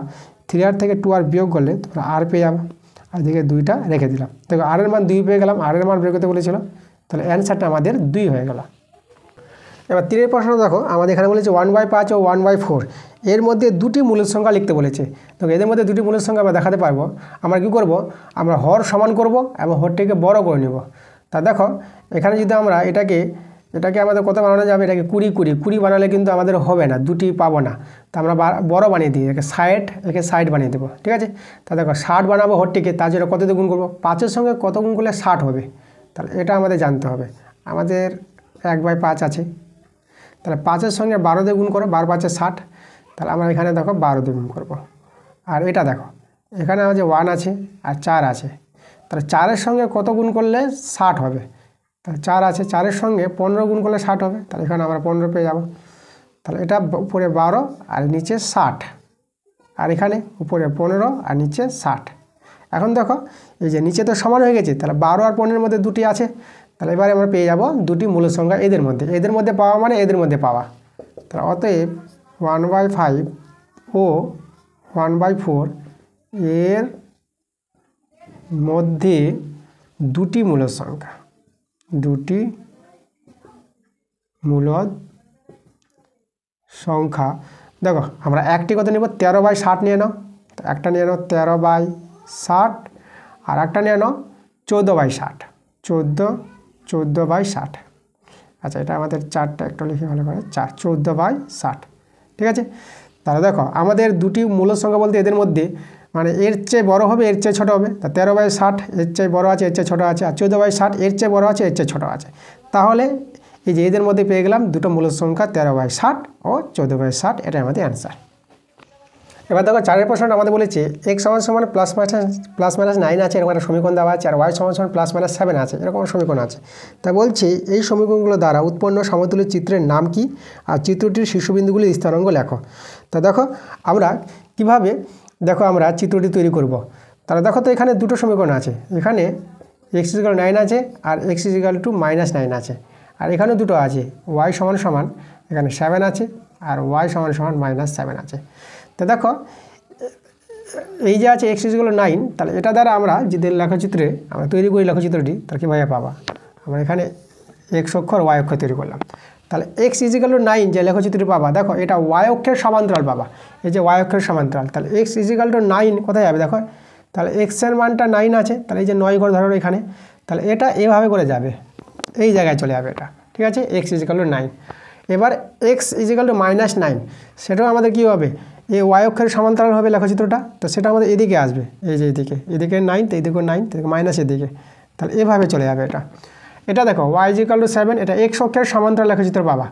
A: 3r থেকে 2r বিয়োগ করলে তোমরা r পেয়ে যাবে, আর এদিকে 2টা রেখে দিলাম। দেখো r এর মান 2 পেয়ে গেলাম, r এর মান বের করতে বলেছিল, তাহলে অ্যান্সারটা আমাদের 2 হয়ে গেল। এবার 3 প্রশ্ন দেখো আমাদের এখানে বলেছে 1/5 ও 1/4 এর মধ্যে দুটি মূলের সংখ্যা লিখতে বলেছে। তো এদের মধ্যে দুটি মূলের সংখ্যা আমরা দেখাতে পারবো। আমরা কি করব, আমরা হর সমান করব এবং হরটিকে বড় করে নেব। তা দেখো এখানে যদি আমরা এটাকে আমাদের কত বানানো যাবে, এটাকে 20 বানালে কিন্তু আমাদের হবে না, দুটি পাবো না। তো আমরা বড় বানিয়ে দিই, একে 60 বানিয়ে দেবো, ঠিক আছে। তা দেখো 60 বানাবো হরটিকে, তার জন্য কত দিয়ে গুণ করবো, 5-এর সঙ্গে কত গুণ করলে 60 হবে, তাহলে এটা আমাদের জানতে হবে। আমাদের 1/5 আছে, তাহলে 5-এর সঙ্গে 12 দিয়ে গুণ করো, 12 × 5 = 60, তাহলে আমরা এখানে দেখো 12 দিয়ে গুণ করবো। আর এটা দেখো এখানে আমাদের 1 আছে আর 4 আছে, তাহলে 4-এর সঙ্গে কত গুণ করলে 60 হবে? তাহলে 4 আছে, 4-এর সঙ্গে 15 গুণ করলে 60 হবে, তাহলে এখানে আমরা 15 পেয়ে যাব। তাহলে এটা উপরে 12 আর নিচে 60, আর এখানে উপরে 15 আর নিচে 60। এখন দেখো এই যে নিচে তো সমান হয়ে গেছে, তাহলে 12 আর 15-এর মধ্যে দুটি আছে, তাহলে এবারে আমরা পেয়ে যাব দুটি মূল সংখ্যা এদের মধ্যে পাওয়া মানে এদের মধ্যে পাওয়া। তাহলে অতএব 1/5 ও 1/4 এর মধ্যে দুটি মূল সংখ্যা, দুটি মূল সংখ্যা। দেখো আমরা একটি কত নেব, 13/60 নিয়ে নাও, একটা নিয়ে নাও 13/60, আর একটা নিয়ে নাও 14/60, 14/60। আচ্ছা, এটা আমাদের 4টা একটু লিখে ভালো করে, 14/60, ঠিক আছে। তাহলে দেখো আমাদের দুটি মূল সংখ্যা বলতে এদের মধ্যে মানে এর চেয়ে বড় হবে এর চেয়ে ছোট হবে, তা 13/60 এর চেয়ে বড় আছে এর চেয়ে ছোট আছে, আর 14/60 এর চেয়ে বড় আছে এর চেয়ে ছোট আছে। তাহলে এই যে এদের মধ্যে পেয়ে গেলাম দুটো মূল সংখ্যা 13/60 ও 14/60, এটা আমাদের অ্যান্সার। এবার দেখো 4-এর প্রশ্নটা আমাদের বলেছে x = +-9 আছে, এরকম একটা সমীকরণ দেওয়া আছে, আর y = +-7 আছে, এরকম সমীকরণ আছে। তা বলছে এই সমীকরণগুলো দ্বারা উৎপন্ন সমতুল্য চিত্রের নাম কি, আর চিত্রটির শীর্ষবিন্দুগুলির স্থানাঙ্ক লেখো। তা দেখো আমরা কিভাবে আমরা চিত্রটি তৈরি করব। তাহলে দেখো তো এখানে দুটো সমীকরণ আছে, এখানে x = 9 আছে আর x = -9 আছে, আর এখানেও দুটো আছে, y = এখানে 7 আছে আর y = -7 আছে। তো দেখো এই যে আছে x = 9, তাহলে এটা দ্বারা আমরা যদি লেখচিত্রে আমরা তৈরি করি লেখচিত্রটি, তাহলে কীভাবে পাবা, আমরা এখানে x অক্ষর y অক্ষর তৈরি করলাম, তাহলে x = 9 যে লেখচিত্রটি পাবা, দেখো এটা y অক্ষের সমান্তরাল পাবা, এই যে y অক্ষের সমান্তরাল, তাহলে x = 9 কোথায় যাবে দেখো, তাহলে x এর মানটা 9 আছে, তাহলে এই যে 9 করে ধরো এখানে, তাহলে এটা এভাবে করে যাবে, এই জায়গায় চলে যাবে এটা, ঠিক আছে, x = 9। এবার x = -9, সেটাও আমাদের কী হবে, এই y অক্ষের সমান্তরাল হবে লেখচিত্রটা, তো সেটা আমাদের এদিকে আসবে, এই যে এদিকে 9, তো এদিকে 9, তো মাইনাস এদিকে, তাহলে এভাবে চলে যাবে এটা। এটা দেখো y = 7, এটা x অক্ষের সমান্তরাল লেখচিত্র পাবা,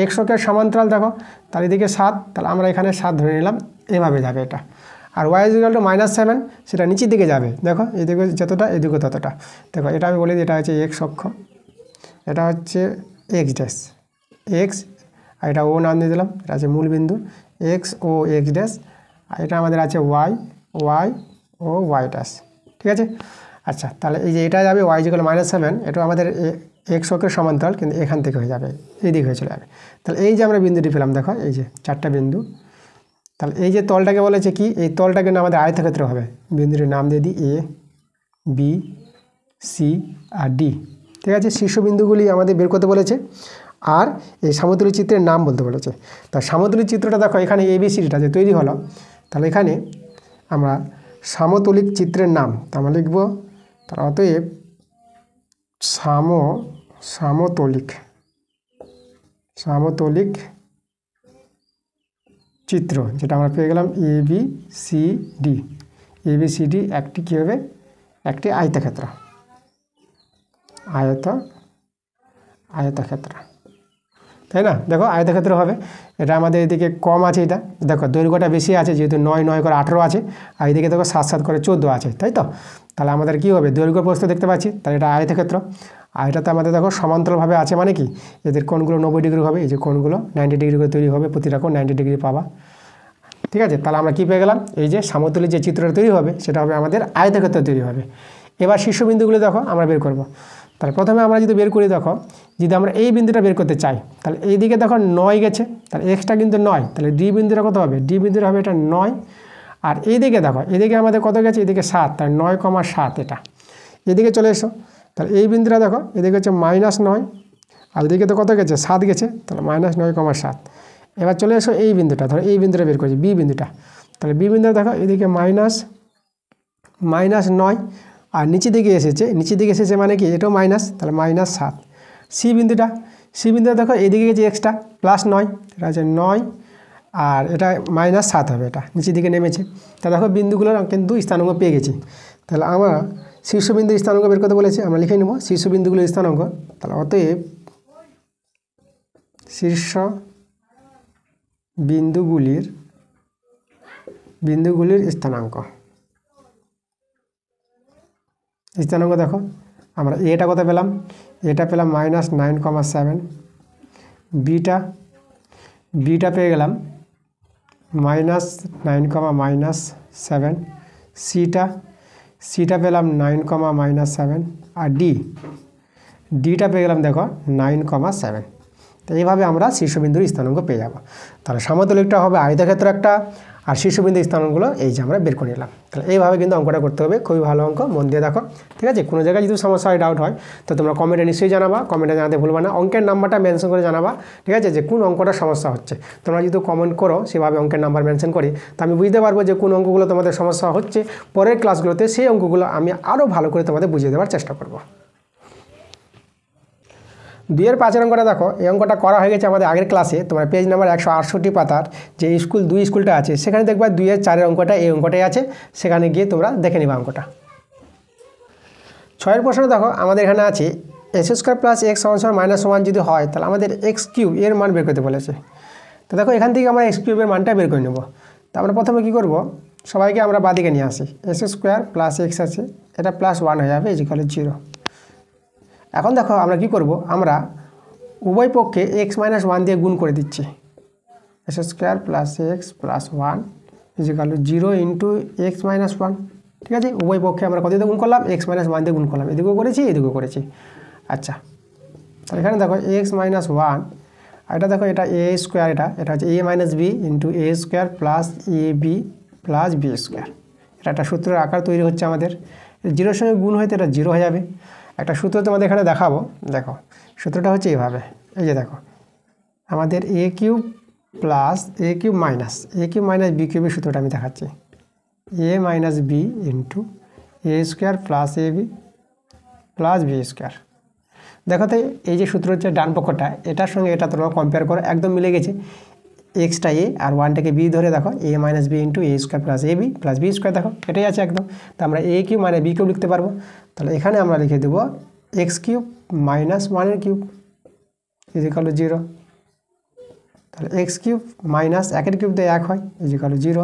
A: x অক্ষের সমান্তরাল দেখো, তাহলে এদিকে 7, তাহলে আমরা এখানে 7 ধরে নিলাম, এভাবে যাবে এটা। আর y = -7, সেটা নিচের দিকে যাবে, দেখো এদিকে যতটা এদিকে ততটা, দেখো এটা আমি বলি এটা হচ্ছে x অক্ষ, এটা হচ্ছে x', x, আর এটা ও নাম দিয়ে দিলাম, এটা আছে মূল বিন্দু x ও x', আর এটা আমাদের আছে y ও y', ঠিক আছে। আচ্ছা, তাহলে এই যে এটা যাবে y = -7, এটা আমাদের x অক্ষের সমান্তরাল, কিন্তু এখান থেকে হয়ে যাবে এই দিকে হয়ে চলে যাবে। তাহলে এই যে আমরা বিন্দুটি পেলাম, দেখো এই যে 4টা বিন্দু, তাহলে এই যে তলটাকে বলেছে কি, এই তলটাকে না আমাদের আয়তক্ষেত্র হবে, বিন্দুটির নাম দিয়ে দিই a, b, c R d, ঠিক আছে। শীর্ষবিন্দুগুলি আমাদের বের করতে বলেছে, আর এই সমতুল্য চিত্রের নাম বলতে বলেছে। তা সমতুল্য চিত্রটা দেখো এখানে ABCDটা যে তৈরি হলো, তাহলে এখানে আমরা সমতলিক চিত্রের নাম আমরা লিখব, তার অতএব সমতলিক চিত্র, যেটা আমরা পেয়ে গেলাম ABCD একটি কী হবে, একটি আয়তক্ষেত্র, আয়তক্ষেত্র, তাই না। দেখো আয়তক্ষেত্র হবে, এটা আমাদের এদিকে কম আছে, এটা দেখো দৈর্ঘ্যটা বেশি আছে, যেহেতু 9 করে 18 আছে, আর এদিকে দেখো 7 করে 14 আছে, তাই তো। তাহলে আমাদের কি হবে, দৈর্ঘ্য প্রস্থ দেখতে পাচ্ছি, তাহলে এটা আয়তক্ষেত্র। আর এটাতে আমাদের দেখো সমান্তরালভাবে আছে, মানে কি এদের কোণগুলো 90 ডিগ্রি হবে, এই যে কোণগুলো 90 ডিগ্রি করে তৈরি হবে, প্রতিটা কোণ 90 ডিগ্রি পাবা, ঠিক আছে। তাহলে আমরা কী পেয়ে গেলাম, এই যে সমতলের যে চিত্রটা তৈরি হবে সেটা হবে আমাদের আয়তক্ষেত্র তৈরি হবে। এবার শীর্ষবিন্দুগুলো দেখো আমরা বের করব। তাহলে প্রথমে আমরা যদি বের করি, দেখো যদি আমরা এই বিন্দুটা বের করতে চাই, তাহলে এইদিকে দেখো 9 গেছে, তাহলে এক্সটা কিন্তু 9, তাহলে ডি বিন্দুটা কত হবে, ডি বিন্দুটা হবে এটা 9, আর এইদিকে দেখো এদিকে আমাদের কত গেছে, এদিকে 7, তাহলে 9,7, এটা এদিকে চলে এসো, তাহলে এই বিন্দুটা দেখো এদিকে হচ্ছে -9, আর এদিকে তো কত গেছে 7 গেছে, তাহলে -9,7। এবার চলে এসো এই বিন্দুটা, ধরো এই বিন্দুটা বের করছি, বি বিন্দুটা, তাহলে বি বিন্দুটা দেখো এদিকে -9, আর নিচের দিকে এসেছে মানে কি এটাও মাইনাস, তাহলে -7। সি বিন্দুটা দেখো এইদিকে গেছে এক্সটা +9, এটা হচ্ছে 9, আর এটা -7 হবে, এটা নিচের দিকে নেমেছে। তা দেখো বিন্দুগুলোর কিন্তু স্থানাঙ্ক পেয়ে গেছি। তাহলে আমরা শীর্ষবিন্দুর স্থানাঙ্ক বের করতে বলেছি, আমরা লিখে নেব শীর্ষবিন্দুগুলোর স্থানাঙ্ক। তাহলে অতএব শীর্ষ বিন্দুগুলির স্থানাঙ্ক, স্থানাঙ্ক দেখো আমরা এটা কত পেলাম, এটা পেলাম -9,7, বিটা পেয়ে গেলাম -9,7, সিটা পেলাম 9,-7 আর ডিটা পেয়ে গেলাম দেখো 9,7। তো এইভাবে আমরা শীর্ষবিন্দুর স্থানাঙ্ক পেয়ে যাব। তাহলে সমতলিকটা হবে আয়তক্ষেত্র একটা, আর শীর্ষবিন্দুর স্থানাঙ্কগুলো এই যে আমরা বের করে নিলাম। তাহলে এইভাবে কিন্তু অঙ্কটা করতে হবে, খুবই ভালো অঙ্ক, মন দিয়ে দেখো, ঠিক আছে। কোনো জায়গায় যদি সমস্যা হয়, ডাউট হয়, তো তোমরা কমেন্টে নিশ্চয়ই জানাবা, কমেন্টে জানাতে ভুলবা না, অঙ্কের নাম্বারটা মেনশন করে জানাবা, ঠিক আছে, যে কোন অঙ্কটা সমস্যা হচ্ছে। তোমরা যদি কমেন্ট করো সেভাবে অঙ্কের নাম্বার মেনশন করি, তো আমি বুঝতে পারবো যে কোন অঙ্কগুলো তোমাদের সমস্যা হচ্ছে। পরের ক্লাসগুলোতে সেই অঙ্কগুলো আমি আরও ভালো করে তোমাদের বুঝিয়ে দেওয়ার চেষ্টা করবো। 2-5 অঙ্কটা দেখো, এই অঙ্কটা করা হয়ে গেছে আমাদের আগের ক্লাসে। তোমার পেজ নাম্বার 168 পাতার যে স্কুলটা আছে, সেখানে দেখবা 2-4 অঙ্কটা এই অঙ্কটাই আছে, সেখানে গিয়ে তোমরা দেখে নিবা অঙ্কটা। 6 প্রশ্ন দেখো, আমাদের এখানে আছে x² + x = -1 যদি হয়, তাহলে আমাদের x³ এর মান বের করতে বলেছে। তো দেখো এখান থেকে আমরা x³ এর মানটা বের করে নেব। তো আমরা প্রথমে কী করব, সবাইকে আমরা বাদিকে নিয়ে আসি, x² + x আছে, এটা +1 হয়ে যাবে = 0। এখন দেখো আমরা কি করব, আমরা উভয় পক্ষে x-1 দিয়ে গুণ করে দিচ্ছি, x² + x + 1 = 0 × x-1, ঠিক আছে। উভয় পক্ষে আমরা কত দিয়ে গুণ করলাম, x-1 দিয়ে গুণ করলাম, এদিকেও করেছি এদিকেও করেছি। আচ্ছা, তাহলে এখানে দেখো x-1, আর এটা দেখো এটা a², এটা হচ্ছে a - b × a² + ab + b²। এটা একটা সূত্রের আকার তৈরি হচ্ছে আমাদের, 0-এর সঙ্গে গুণ হয়তো এটা 0 হয়ে যাবে। একটা সূত্র তোমাদের এখানে দেখাবো, দেখো সূত্রটা হচ্ছে এইভাবে, এই যে দেখো আমাদের a³ - b³ এর সূত্রটা আমি দেখাচ্ছি, a - b × a² + ab + b²। দেখো তো এই যে সূত্র হচ্ছে ডান পক্ষটা, এটার সঙ্গে এটা তোমরা কম্পেয়ার করো, একদম মিলে গেছে। এক্সটা a আর 1টাকে b ধরে দেখো, a - b × a² + ab + b², দেখো এটাই আছে একদম। তো আমরা a³ - b³ লিখতে পারবো। তাহলে এখানে আমরা লিখে দেবো x³ - 1/3 = 0। তাহলে x³ - 1/3 দিয়ে 1 হয় = 0,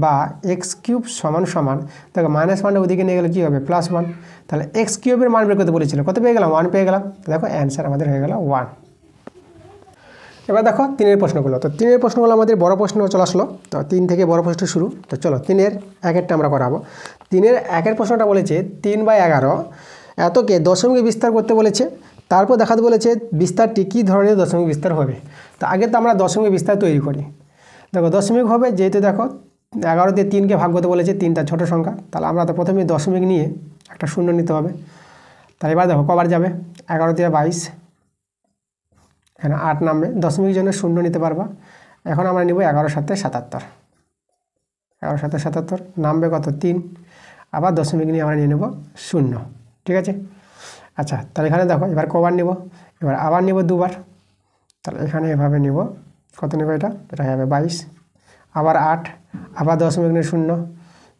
A: বা x³ = দেখো -1টা ওদিকে নিয়ে গেলে কী হবে, +1। তাহলে x³ এর মান বের করতে বলেছিল, কত পেয়ে গেলাম, 1 পেয়ে গেলাম। দেখো অ্যান্সার আমাদের হয়ে গেল 1। এবার দেখো 3-এর প্রশ্নগুলো, তো 3-এর প্রশ্নগুলো আমাদের বড় প্রশ্ন চলে আসলো। তো 3 থেকে বড় প্রশ্ন শুরু। তো চলো 3-এর 1-এরটা আমরা করাবো। 3-এর 1-এর প্রশ্নটা বলেছে 3/11 এতকে দশমিকে বিস্তার করতে বলেছে, তারপর দেখাতে বলেছে বিস্তারটি কী ধরনের দশমিক বিস্তার হবে। তো আগে তো আমরা দশমিক বিস্তার তৈরি করি। দেখো দশমিক হবে, যেহেতু দেখো 11 দিয়ে 3কে ভাগ করতে বলেছে, 3টা ছোটো সংখ্যা, তাহলে আমরা তো প্রথমে দশমিক নিয়ে একটা শূন্য নিতে হবে। তাহলে এবার দেখো কবার যাবে, 11 দিয়ে 22, এখানে 8 নামবে, দশমিক জন্য শূন্য নিতে পারবা। এখন আমরা নিব 11 × 7 = 77, 11 × 7 = 77, নামবে কত, 3, আবার দশমিক নিয়ে আমরা নিয়ে নেব 0, ঠিক আছে। আচ্ছা, তাহলে এখানে দেখো এবার কবার নিব, এবার আবার নিব 2বার। তাহলে এখানে এভাবে নিব, কত নেব, এটা হয়ে যাবে 22, আবার 8, আবার দশমিক নিয়ে 0,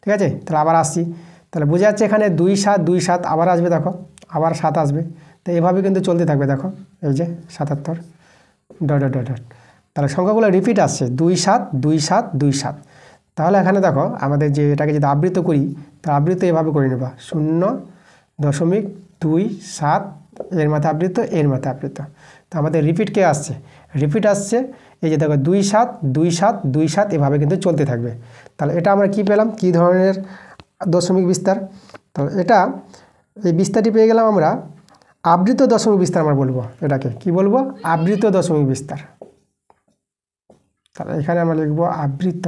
A: ঠিক আছে। তাহলে আবার 80, তাহলে বোঝা যাচ্ছে এখানে 2 7 2 7 আবার আসবে, দেখো আবার 7 আসবে। তো এইভাবে কিন্তু চলতে থাকবে, দেখো এই যে 77 ... তাহলে সংখ্যাগুলো রিপিট আসছে 2 7 2 7 2 7। তাহলে এখানে দেখো আমাদের যে এটাকে যদি আবৃত করি, তা আবৃত এভাবে করে নেবা, 0.27 এর মাথায় আবৃত, এর মাথায় আবৃত। তো আমাদের রিপিট কে আসছে, রিপিট আসছে এই যে দেখো 2 7 2 7 2 7, এভাবে কিন্তু চলতে থাকবে। তাহলে এটা আমরা কি পেলাম, কি ধরনের দশমিক বিস্তার। তাহলে এটা এই বিস্তারটি পেয়ে গেলাম আমরা আবৃত দশমিক বিস্তার, আমরা বলবো এটাকে কি বলবো, আবৃত দশমিক বিস্তার। তাহলে এখানে আমরা লিখবো আবৃত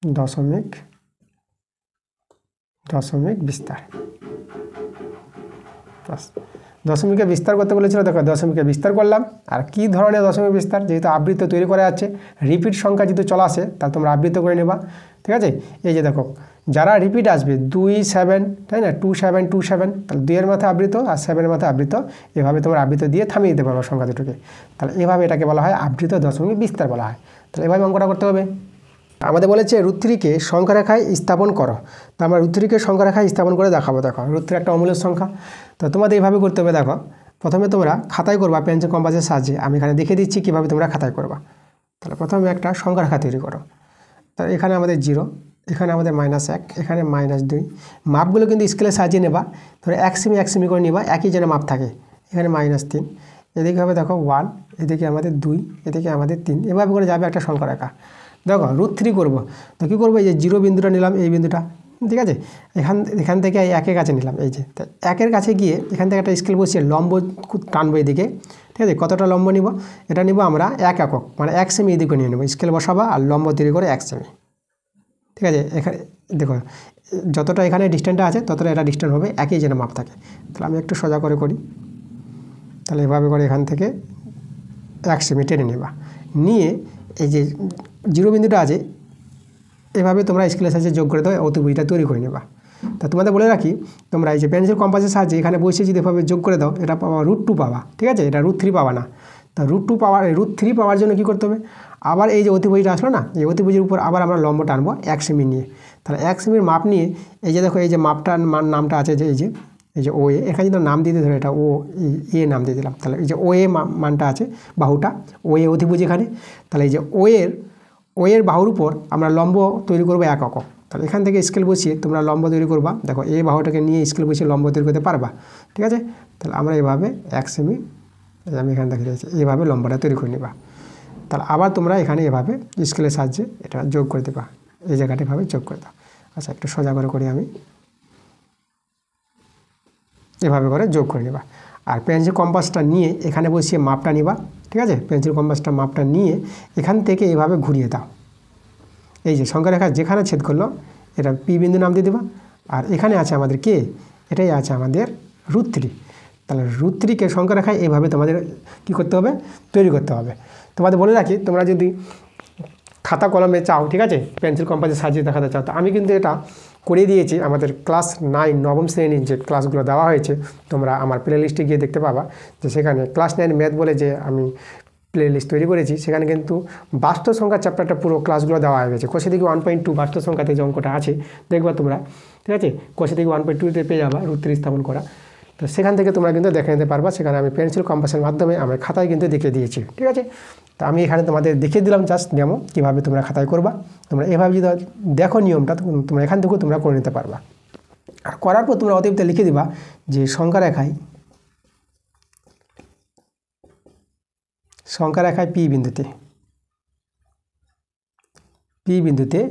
A: দশমিক বিস্তার। দশমিকে বিস্তার করতে বলেছিল, দেখো দশমিকে বিস্তার করলাম। আর কি ধরনের দশমিক বিস্তার, যেহেতু আবৃত তৈরি করা আছে, রিপিট সংখ্যা যেহেতু চলে আসে, তা তোমরা আবৃত করে নেবা, ঠিক আছে। এই যে দেখো যারা রিপিট আসবে 2 7, তাই না, 2 7 2 7, তাহলে 2 এর মাথায় আবৃত আর 7-এর মাথায় আবৃত, এভাবে তোমরা আবৃত দিয়ে থামিয়ে দিতে পারবো সংখ্যা দুটোকে। তাহলে এভাবে এটাকে বলা হয় আবৃত দশমিক বিস্তার বলা হয়। তাহলে এভাবে অঙ্কটা করতে হবে। আমাদের বলেছে √3কে সংখ্যারেখায় স্থাপন করো। তো আমরা √3কে সংখ্যারেখায় স্থাপন করে দেখাবো। দেখো √3 একটা অমূল্য সংখ্যা, তো তোমাদের এইভাবে করতে হবে। দেখো প্রথমে তোমরা খাতায় করবা পেন্সিল কম্পাসের সাহায্যে, আমি এখানে দেখিয়ে দিচ্ছি কীভাবে তোমরা খাতায় করবা। তাহলে প্রথমে একটা সংখ্যারেখা তৈরি করো। তাহলে এখানে আমাদের 0, এখানে আমাদের -1, এখানে -2। মাপগুলো কিন্তু স্কেলের সাহায্যে নেবা, ধরো 1 সেমি করে নেবা, একই যেন মাপ থাকে। এখানে -3, এদিকে হবে দেখো 1, এদিকে আমাদের 2, এদিকে আমাদের 3, এভাবে করে যাবে একটা সংখ্যা রেখা। দেখো √3 করবো, তো কী করবো, এই যে 0 বিন্দুটা নিলাম, এই বিন্দুটা, ঠিক আছে, এখান থেকে এই 1-এর কাছে নিলাম, এই যে 1-এর কাছে গিয়ে এখান থেকে একটা স্কেল বসিয়ে লম্ব টানবো এদিকে, ঠিক আছে। কতটা লম্ব নিব, এটা নিব আমরা 1 একক, মানে 1 সেমি এদিকে নিয়ে নেবো, স্কেল বসাবা আর লম্ব তৈরি করে 1 সেমি, ঠিক আছে। এখানে দেখো যতটা এখানে ডিস্টেন্সটা আছে ততটা এটা ডিস্টেন্স হবে, একই যেন মাপ থাকে। তাহলে আমি একটু সোজা করে করি, তাহলে এভাবে করে এখান থেকে 1 সেমি টেনে নেবা, নিয়ে এই যে 0 বিন্দুটা আছে এভাবে তোমরা স্কেলের সাহায্যে যোগ করে দাও, অতিভুজটা তৈরি করে নেবা। তা তোমাদের বলে রাখি, তোমরা এই যে পেন্সিল কম্পাসের সাহায্যে এখানে বসে যদি এভাবে যোগ করে দাও, এটা পাবা √2 পাবা, ঠিক আছে। এটা √3 পাবা না। তা √3 পাওয়ার জন্য কী করতে হবে, আবার এই যে অতিভুজটা আসলো না, এই অতিভুজের উপর আবার আমরা লম্ব টানবো 1 সেমি নিয়ে। তাহলে 1 সেমির মাপ নিয়ে এই যে দেখো এই যে মাপটার নামটা আছে যে এই যে OA, এখানে যদি নাম দিতে ধরো এটা এ নাম দিয়ে দিলাম, তাহলে এই যে OA মানটা আছে, বাহুটা OA অতিভুজ এখানে, তাহলে এই যে ওয়ের বাহুর উপর আমরা লম্ব তৈরি করবো 1 একক। তাহলে এখান থেকে স্কেল বসিয়ে তোমরা লম্ব তৈরি করবা, দেখো এই বাহুটাকে নিয়ে স্কেল বসিয়ে লম্ব তৈরি করতে পারবা, ঠিক আছে। তাহলে আমরা এভাবে 1 সেমি, আমি এখানে দেখে দিয়েছি, এইভাবে লম্বটা তৈরি করে নিবা। তাহলে আবার তোমরা এখানে এভাবে স্কেলের সাহায্যে এটা যোগ করে দেবা, এই জায়গাটা এভাবে যোগ করে দাও। আচ্ছা একটু সোজা করে করি আমি, এভাবে করে যোগ করে নেবা। আর পেন্সিল কম্পাসটা নিয়ে এখানে বসিয়ে মাপটা নিবা, ঠিক আছে। পেন্সিল কম্পাসটা মাপটা নিয়ে এখান থেকে এভাবে ঘুরিয়ে দাও, এই যে সংখ্যা রেখা যেখানে ছেদ করলো এটা P বিন্দু নাম দিয়ে দেবা। আর এখানে আছে আমাদের কে, এটাই আছে আমাদের √3। তাহলে √3কে সংখ্যা রেখায় এইভাবে তোমাদের কী করতে হবে, তৈরি করতে হবে। তোমাদের বলে রাখি, তোমরা যদি খাতা কলমে চাও, ঠিক আছে, পেন্সিল কম্পাসের সাহায্যে দেখাতে চাও, তো আমি কিন্তু এটা করে দিয়েছি আমাদের ক্লাস 9 নবম শ্রেণীর যে ক্লাসগুলো দেওয়া হয়েছে, তোমরা আমার প্লে লিস্টে গিয়ে দেখতে পাবা যে সেখানে ক্লাস 9 ম্যাথ বলে যে আমি প্লে লিস্ট তৈরি করেছি, সেখানে কিন্তু বাস্তব সংখ্যা চ্যাপ্টারটা পুরো ক্লাসগুলো দেওয়া হয়ে গেছে। কোষে থেকে 1.2 বাস্তব সংখ্যাতে যে অঙ্কটা আছে দেখবা তোমরা, ঠিক আছে, কোষে থেকে 1.2-তে পেয়ে যাবা √3 স্থাপন করা। তো সেখান থেকে তোমরা কিন্তু দেখে নিতে পারবা, সেখানে আমি পেন্সিল কম্পাসের মাধ্যমে আমি খাতায় কিন্তু দেখিয়ে দিয়েছি, ঠিক আছে। তো আমি এখানে তোমাদের দেখিয়ে দিলাম জাস্ট ডেমো, কীভাবে তোমরা খাতায় করবা। তোমরা এভাবে যদি দেখো নিয়মটা, তোমরা এখান থেকেও তোমরা করে নিতে পারবা। আর করার পর তোমরা অতিরিক্ত লিখে দিবা যে সংখ্যা রেখায় P বিন্দুতে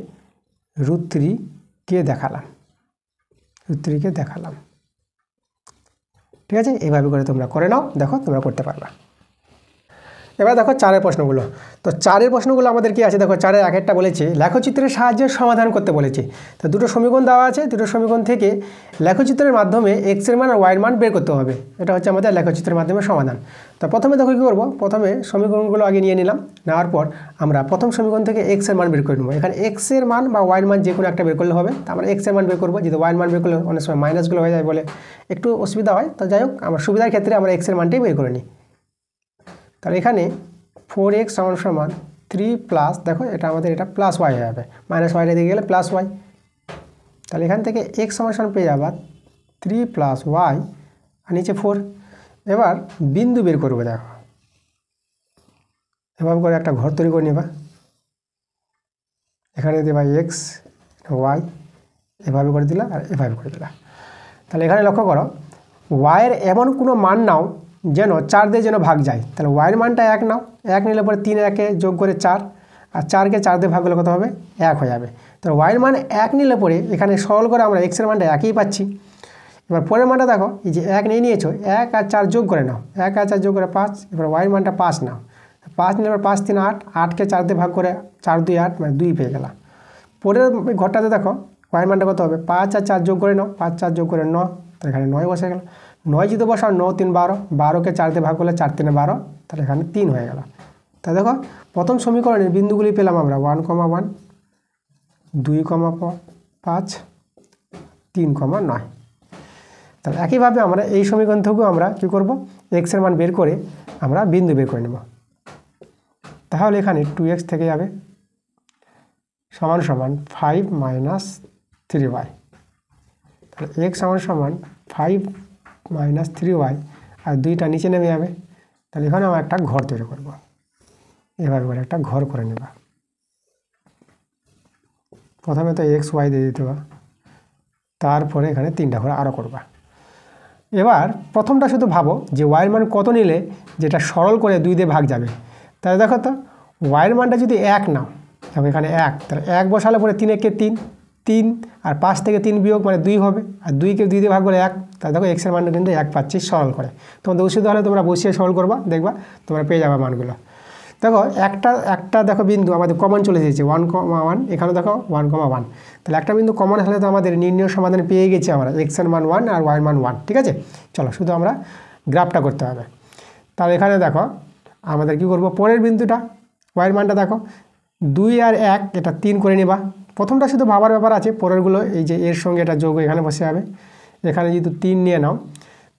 A: √3কে দেখালাম, ঠিক আছে। এইভাবে করে তোমরা করে নাও, দেখো তোমরা করতে পারবা। এবার দেখো 4-এর প্রশ্নগুলো। তো 4-এর প্রশ্নগুলো আমাদের কি আছে, দেখো 4-এর আগেরটা বলেছে লেখচিত্রের সাহায্যে সমাধান করতে বলেছে। তো দুটো সমীকরণ দেওয়া আছে, দুটো সমীকরণ থেকে লেখচিত্রের মাধ্যমে x-এর মান আর y-এর মান বের করতে হবে। এটা হচ্ছে আমাদের লেখচিত্রের মাধ্যমে সমাধান। তো প্রথমে দেখো কী করবো, প্রথমে সমীকরণগুলো আগে নিয়ে নিলাম, নেওয়ার পর আমরা প্রথম সমীকরণ থেকে x-এর মান বের করে নেবো। এখানে x-এর মান বা y-এর মান যে কোনো একটা বের করলে হবে। তো আমরা x-এর মান বের করবো, যেহেতু y-এর মান বের করলে অনেক সময় মাইনাসগুলো হয়ে যায় বলে একটু অসুবিধা হয়। তো যাই হোক, আমার সুবিধার ক্ষেত্রে আমরা x-এর মানটাই বের করে নিই। তাহলে এখানে 4x = 3 প্লাস, দেখো এটা আমাদের এটা প্লাস y হয়ে যাবে, মাইনাস y দিকে গেলে প্লাস y। তাহলে এখান থেকে x সমান পেয়ে যাবা 3 + y আর নিচে 4। এবার বিন্দু বের করবো, দেখো এভাবে করে একটা ঘর তৈরি করে নেবা, এখানে দেবা x y, এভাবে করে দিলা আর এভাবে করে দিলা। তাহলে এখানে লক্ষ্য করো, y-এর এমন কোনো মান নাও যেন 4 দিয়ে যেন ভাগ যায়। তাহলে y-এর মানটা 1 নাও, 1 নিলে পরে 3 1-এ যোগ করে 4, আর 4কে 4 দিয়ে ভাগ করলে কত হবে, 1 হয়ে যাবে। তাহলে y-এর মান 1 নিলে পরে এখানে সরল করে আমরা x-এর মানটা 1ই পাচ্ছি। এবার পরের মানটা দেখো, এই যে 1 নিয়ে নিয়েছো, 1 আর 4 যোগ করে নাও, 1 আর 4 যোগ করে 5। এবার y-এর মানটা 5 নাও, 5 নিলে পরে 5 3 8, 8কে 4 দিয়ে ভাগ করে 4 2 8, মানে 2 পেয়ে গেলাম। পরের ঘরটাতে দেখো y-এর মানটা কত হবে, 5 আর 4 যোগ করে নাও, 5 4 যোগ করে 9, তাহলে এখানে 9 বসে গেল। 9 যদি বসাও, 9 3 12, 12কে 4 দিয়ে ভাগ করলে 4 3 12, তাহলে এখানে 3 হয়ে গেল। তা দেখো প্রথম সমীকরণের বিন্দুগুলি পেলাম আমরা 1, 1, 2, 5, 3, 9। তাহলে একইভাবে আমরা এই সমীকরণ থেকেও আমরা কী করব, x-এর মান বের করে আমরা বিন্দু বের করে নেব। তাহলে এখানে 2x থেকে যাবে সমান 5 - 3y। তাহলে x সমান 5 - 3y, আর 2টা নিচে নেমে যাবে। তাহলে এখানে আমরা একটা ঘর তৈরি করব, এভাবে করে একটা ঘর করে নেব। প্রথমে তো এক্স ওয়াই দিয়ে দিতে হবে, তারপরে এখানে 3টা করে আরও করবা। এবার প্রথমটা শুধু ভাবো যে ওয়াইয়ের মান কত নিলে যেটা সরল করে 2 দিয়ে ভাগ যাবে। তাহলে দেখো তো ওয়াইয়ের মানটা যদি 1 নাও, দেখো এখানে 1, তাহলে 1 বসালে পরে 3 একে 3, 3 আর 5 থেকে 3 বিয়োগ মানে 2 হবে, আর 2কে 2 দিয়ে ভাগ করে 1, তাহলে দেখো এক্সের মানটা কিন্তু 1 পাচ্ছি সরল করে। তোমাদের অসুবিধা হলে তোমরা বসিয়ে সরল করবা, দেখবা তোমরা পেয়ে যাবে মানগুলো। দেখো একটা দেখো বিন্দু আমাদের কমন চলে এসেছে 1,1, এখানে দেখো 1,1, তাহলে একটা বিন্দু কমন হলে তো আমাদের নির্ণয় সমাধান পেয়ে গেছি আমরা, এক্সের মান 1 আর ওয়াইয়ের মান 1। ঠিক আছে, চলো শুধু আমরা গ্রাফটা করতে হবে। তাহলে এখানে দেখো আমাদের কি করব, পরের বিন্দুটা ওয়াইয়ের মানটা দেখো 2 আর 1 এটা 3 করে নিবা। প্রথমটা শুধু ভাবার ব্যাপার আছে, পরেরগুলো এই যে এর সঙ্গে এটা যোগ এখানে বসে যাবে। এখানে যদি 3 নিয়ে নাও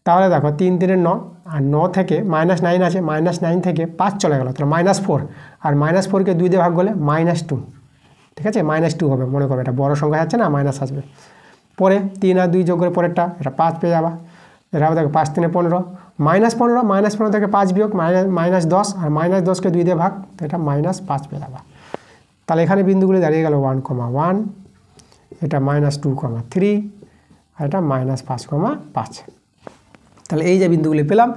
A: তাহলে দেখো 3 3 9, আর 9 থেকে -9 আছে, -9 থেকে 5 চলে গেল, তাহলে -4, আর -4কে 2 দিয়ে ভাগ করলে -2। ঠিক আছে, -2 হবে, মনে করবে এটা বড় সংখ্যা যাচ্ছে না, মাইনাস আসবে। পরে 3 আর 2 যোগ করে পরেরটা এটা 5 পেয়ে যাবা। এটা দেখো 5 3 15, -15 থেকে 5 বিয়োগ -10, আর -10কে 2 দিয়ে ভাগ, তো এটা -5 পেয়ে যাবা। তাহলে এখানে বিন্দুগুলি দাঁড়িয়ে গেল 1,1, এটা -2,3, আর এটা -5,5। তাহলে এই যে বিন্দুগুলি পেলাম,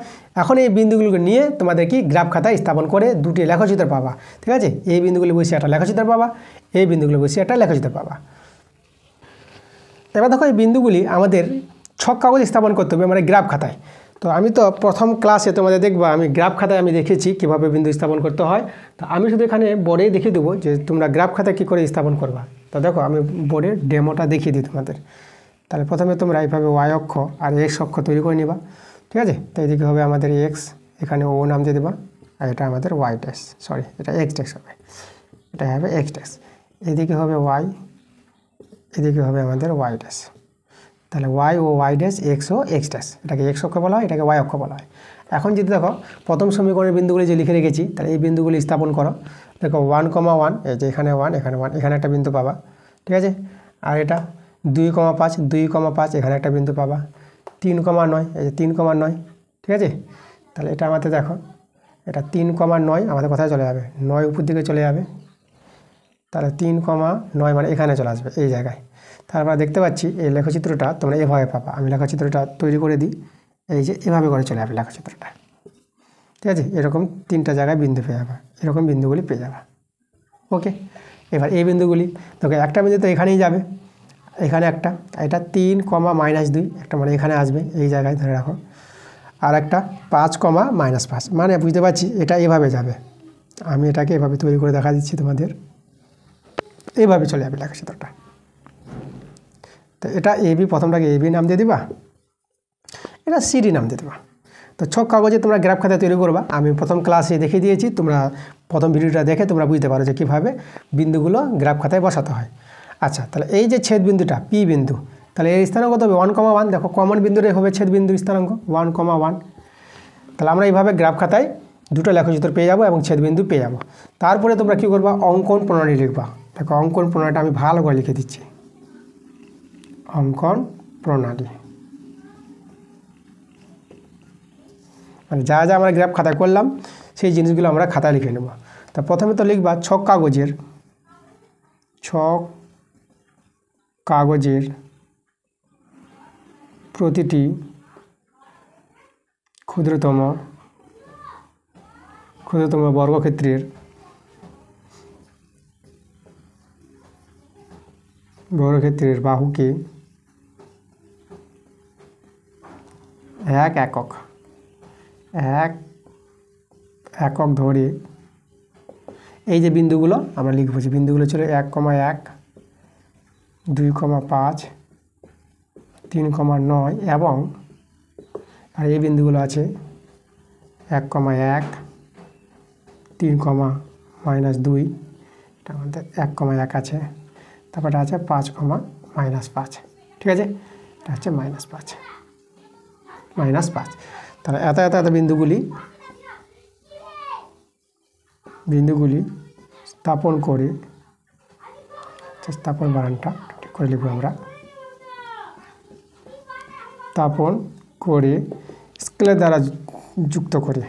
A: এখন এই বিন্দুগুলোকে নিয়ে তোমাদের কি গ্রাফ খাতায় স্থাপন করে 2টি লেখচিত্র পাবা। ঠিক আছে, এই বিন্দুগুলি বসে একটা লেখচিত্র পাবা, এই বিন্দুগুলি বসে একটা লেখচিত্র পাবা। এবার দেখো এই বিন্দুগুলি আমাদের ছক কাগজ স্থাপন করতে হবে, মানে গ্রাফ খাতায়। তো আমি তো প্রথম ক্লাসে তোমাদের দেখবা আমি গ্রাফ খাতায় আমি দেখেছি কীভাবে বিন্দু স্থাপন করতে হয়। তো আমি শুধু এখানে বোর্ডেই দেখিয়ে দেবো যে তোমরা গ্রাফ খাতায় কী করে স্থাপন করবা। তো দেখো আমি বোর্ডের ডেমোটা দেখিয়ে দিই তোমাদের। তাহলে প্রথমে তোমরা এইভাবে ওয়াই অক্ষ আর এক্স অক্ষ তৈরি করে নিবা। ঠিক আছে, তো এদিকে হবে আমাদের এক্স, এখানে ও নাম দিয়ে দেবা, আর এটা আমাদের ওয়াই ড্যাশ, সরি এটা এক্স ড্যাশ হবে, এটা হবে এক্স ড্যাশ। এদিকে হবে ওয়াই, এদিকে হবে আমাদের ওয়াই ড্যাশ। তাহলে ওয়াই ও ওয়াই ড্যাশ, এক্স ও এক্স ড্যাশ, এটাকে এক্স অক্ষ বলা হয়, এটাকে ওয়াই অক্ষ বলা হয়। এখন যদি দেখো প্রথম সমীকরণের বিন্দুগুলি যে লিখে রেখেছি, তাহলে এই বিন্দুগুলি স্থাপন করো। দেখো 1,1, এই যে এখানে 1, এখানে 1, এখানে একটা বিন্দু পাবা। ঠিক আছে, আর এটা 2,5, 2,5, এখানে একটা বিন্দু পাবা। 3,9, এই যে 3,9। ঠিক আছে, তাহলে এটা আমাদের দেখো এটা 3,9 আমাদের কোথায় চলে যাবে, 9 উপর দিকে চলে যাবে। তাহলে 3,9 মানে এখানে চলে আসবে এই জায়গায়। তারপর দেখতে পাচ্ছি এই লেখচিত্রটা তোমরা এভাবে পাবা। আমি লেখচিত্রটা তৈরি করে দিই, এই যে এভাবে করে চলে যাবে লেখচিত্রটা। ঠিক আছে, এরকম 3টা জায়গায় বিন্দু পেয়ে যাবে, এরকম বিন্দুগুলি পেয়ে যাবে। ওকে, এবার এই বিন্দুগুলি তোকে একটা বিন্দু তো এখানেই যাবে, এখানে একটা, এটা 3,-2 একটা মানে এখানে আসবে এই জায়গায় ধরে রাখো, আর একটা 5,-5 মানে বুঝতে পারছি এটা এভাবে যাবে। আমি এটাকে এভাবে তৈরি করে দেখা দিচ্ছি তোমাদের, এইভাবে চলে যাবে লেখচিত্রটা। তো এটা এবি, প্রথমটাকে এবি নাম দিয়ে দিবা, এটা সিডি নাম দিয়ে দেবা। তো ছক কাগজে তোমরা গ্রাফ খাতা তৈরি করবা। আমি প্রথম ক্লাসে দেখিয়ে দিয়েছি, তোমরা প্রথম ভিডিওটা দেখে তোমরা বুঝতে পারো যে কীভাবে বিন্দুগুলো গ্রাফ খাতায় বসাতে হয়। আচ্ছা, তাহলে এই যে ছেদ বিন্দুটা পি বিন্দু, তাহলে এর স্থানাঙ্ক কত হবে 1,1। দেখো কমন বিন্দুটাই হবে ছেদ বিন্দুর স্থানাঙ্ক 1,1। তাহলে আমরা এইভাবে গ্রাফ খাতায় 2টো লেখচিত্র পেয়ে যাবো এবং ছেদ বিন্দু পেয়ে যাবো। তারপরে তোমরা কী করবা, অঙ্কন প্রণালী লিখবা। দেখো অঙ্কন প্রণালীটা আমি ভালো করে লিখে দিচ্ছি, অঙ্কন প্রণালী মানে যা যা আমরা গ্রাফ খাতায় করলাম সেই জিনিসগুলো আমরা খাতায় লিখে নেব। তা প্রথমে তো লিখবা ছক কাগজের প্রতিটি ক্ষুদ্রতম বর্গক্ষেত্রের বাহুকে 1 একক ধরে এই যে বিন্দুগুলো আমরা লিখব, যে বিন্দুগুলো ছিল 1,1, 2,5, 3,9 এবং আর এই বিন্দুগুলো আছে 1,1, 3,-2, এটা আমাদের 1,1 আছে, তারপরে আছে 5,-5। ঠিক আছে, এটা হচ্ছে -5। তাহলে এত বিন্দুগুলি স্থাপন করে, স্থাপন বানানটা ঠিক করে লিখব আমরা, স্থাপন করে স্কেলের দ্বারা যুক্ত করে,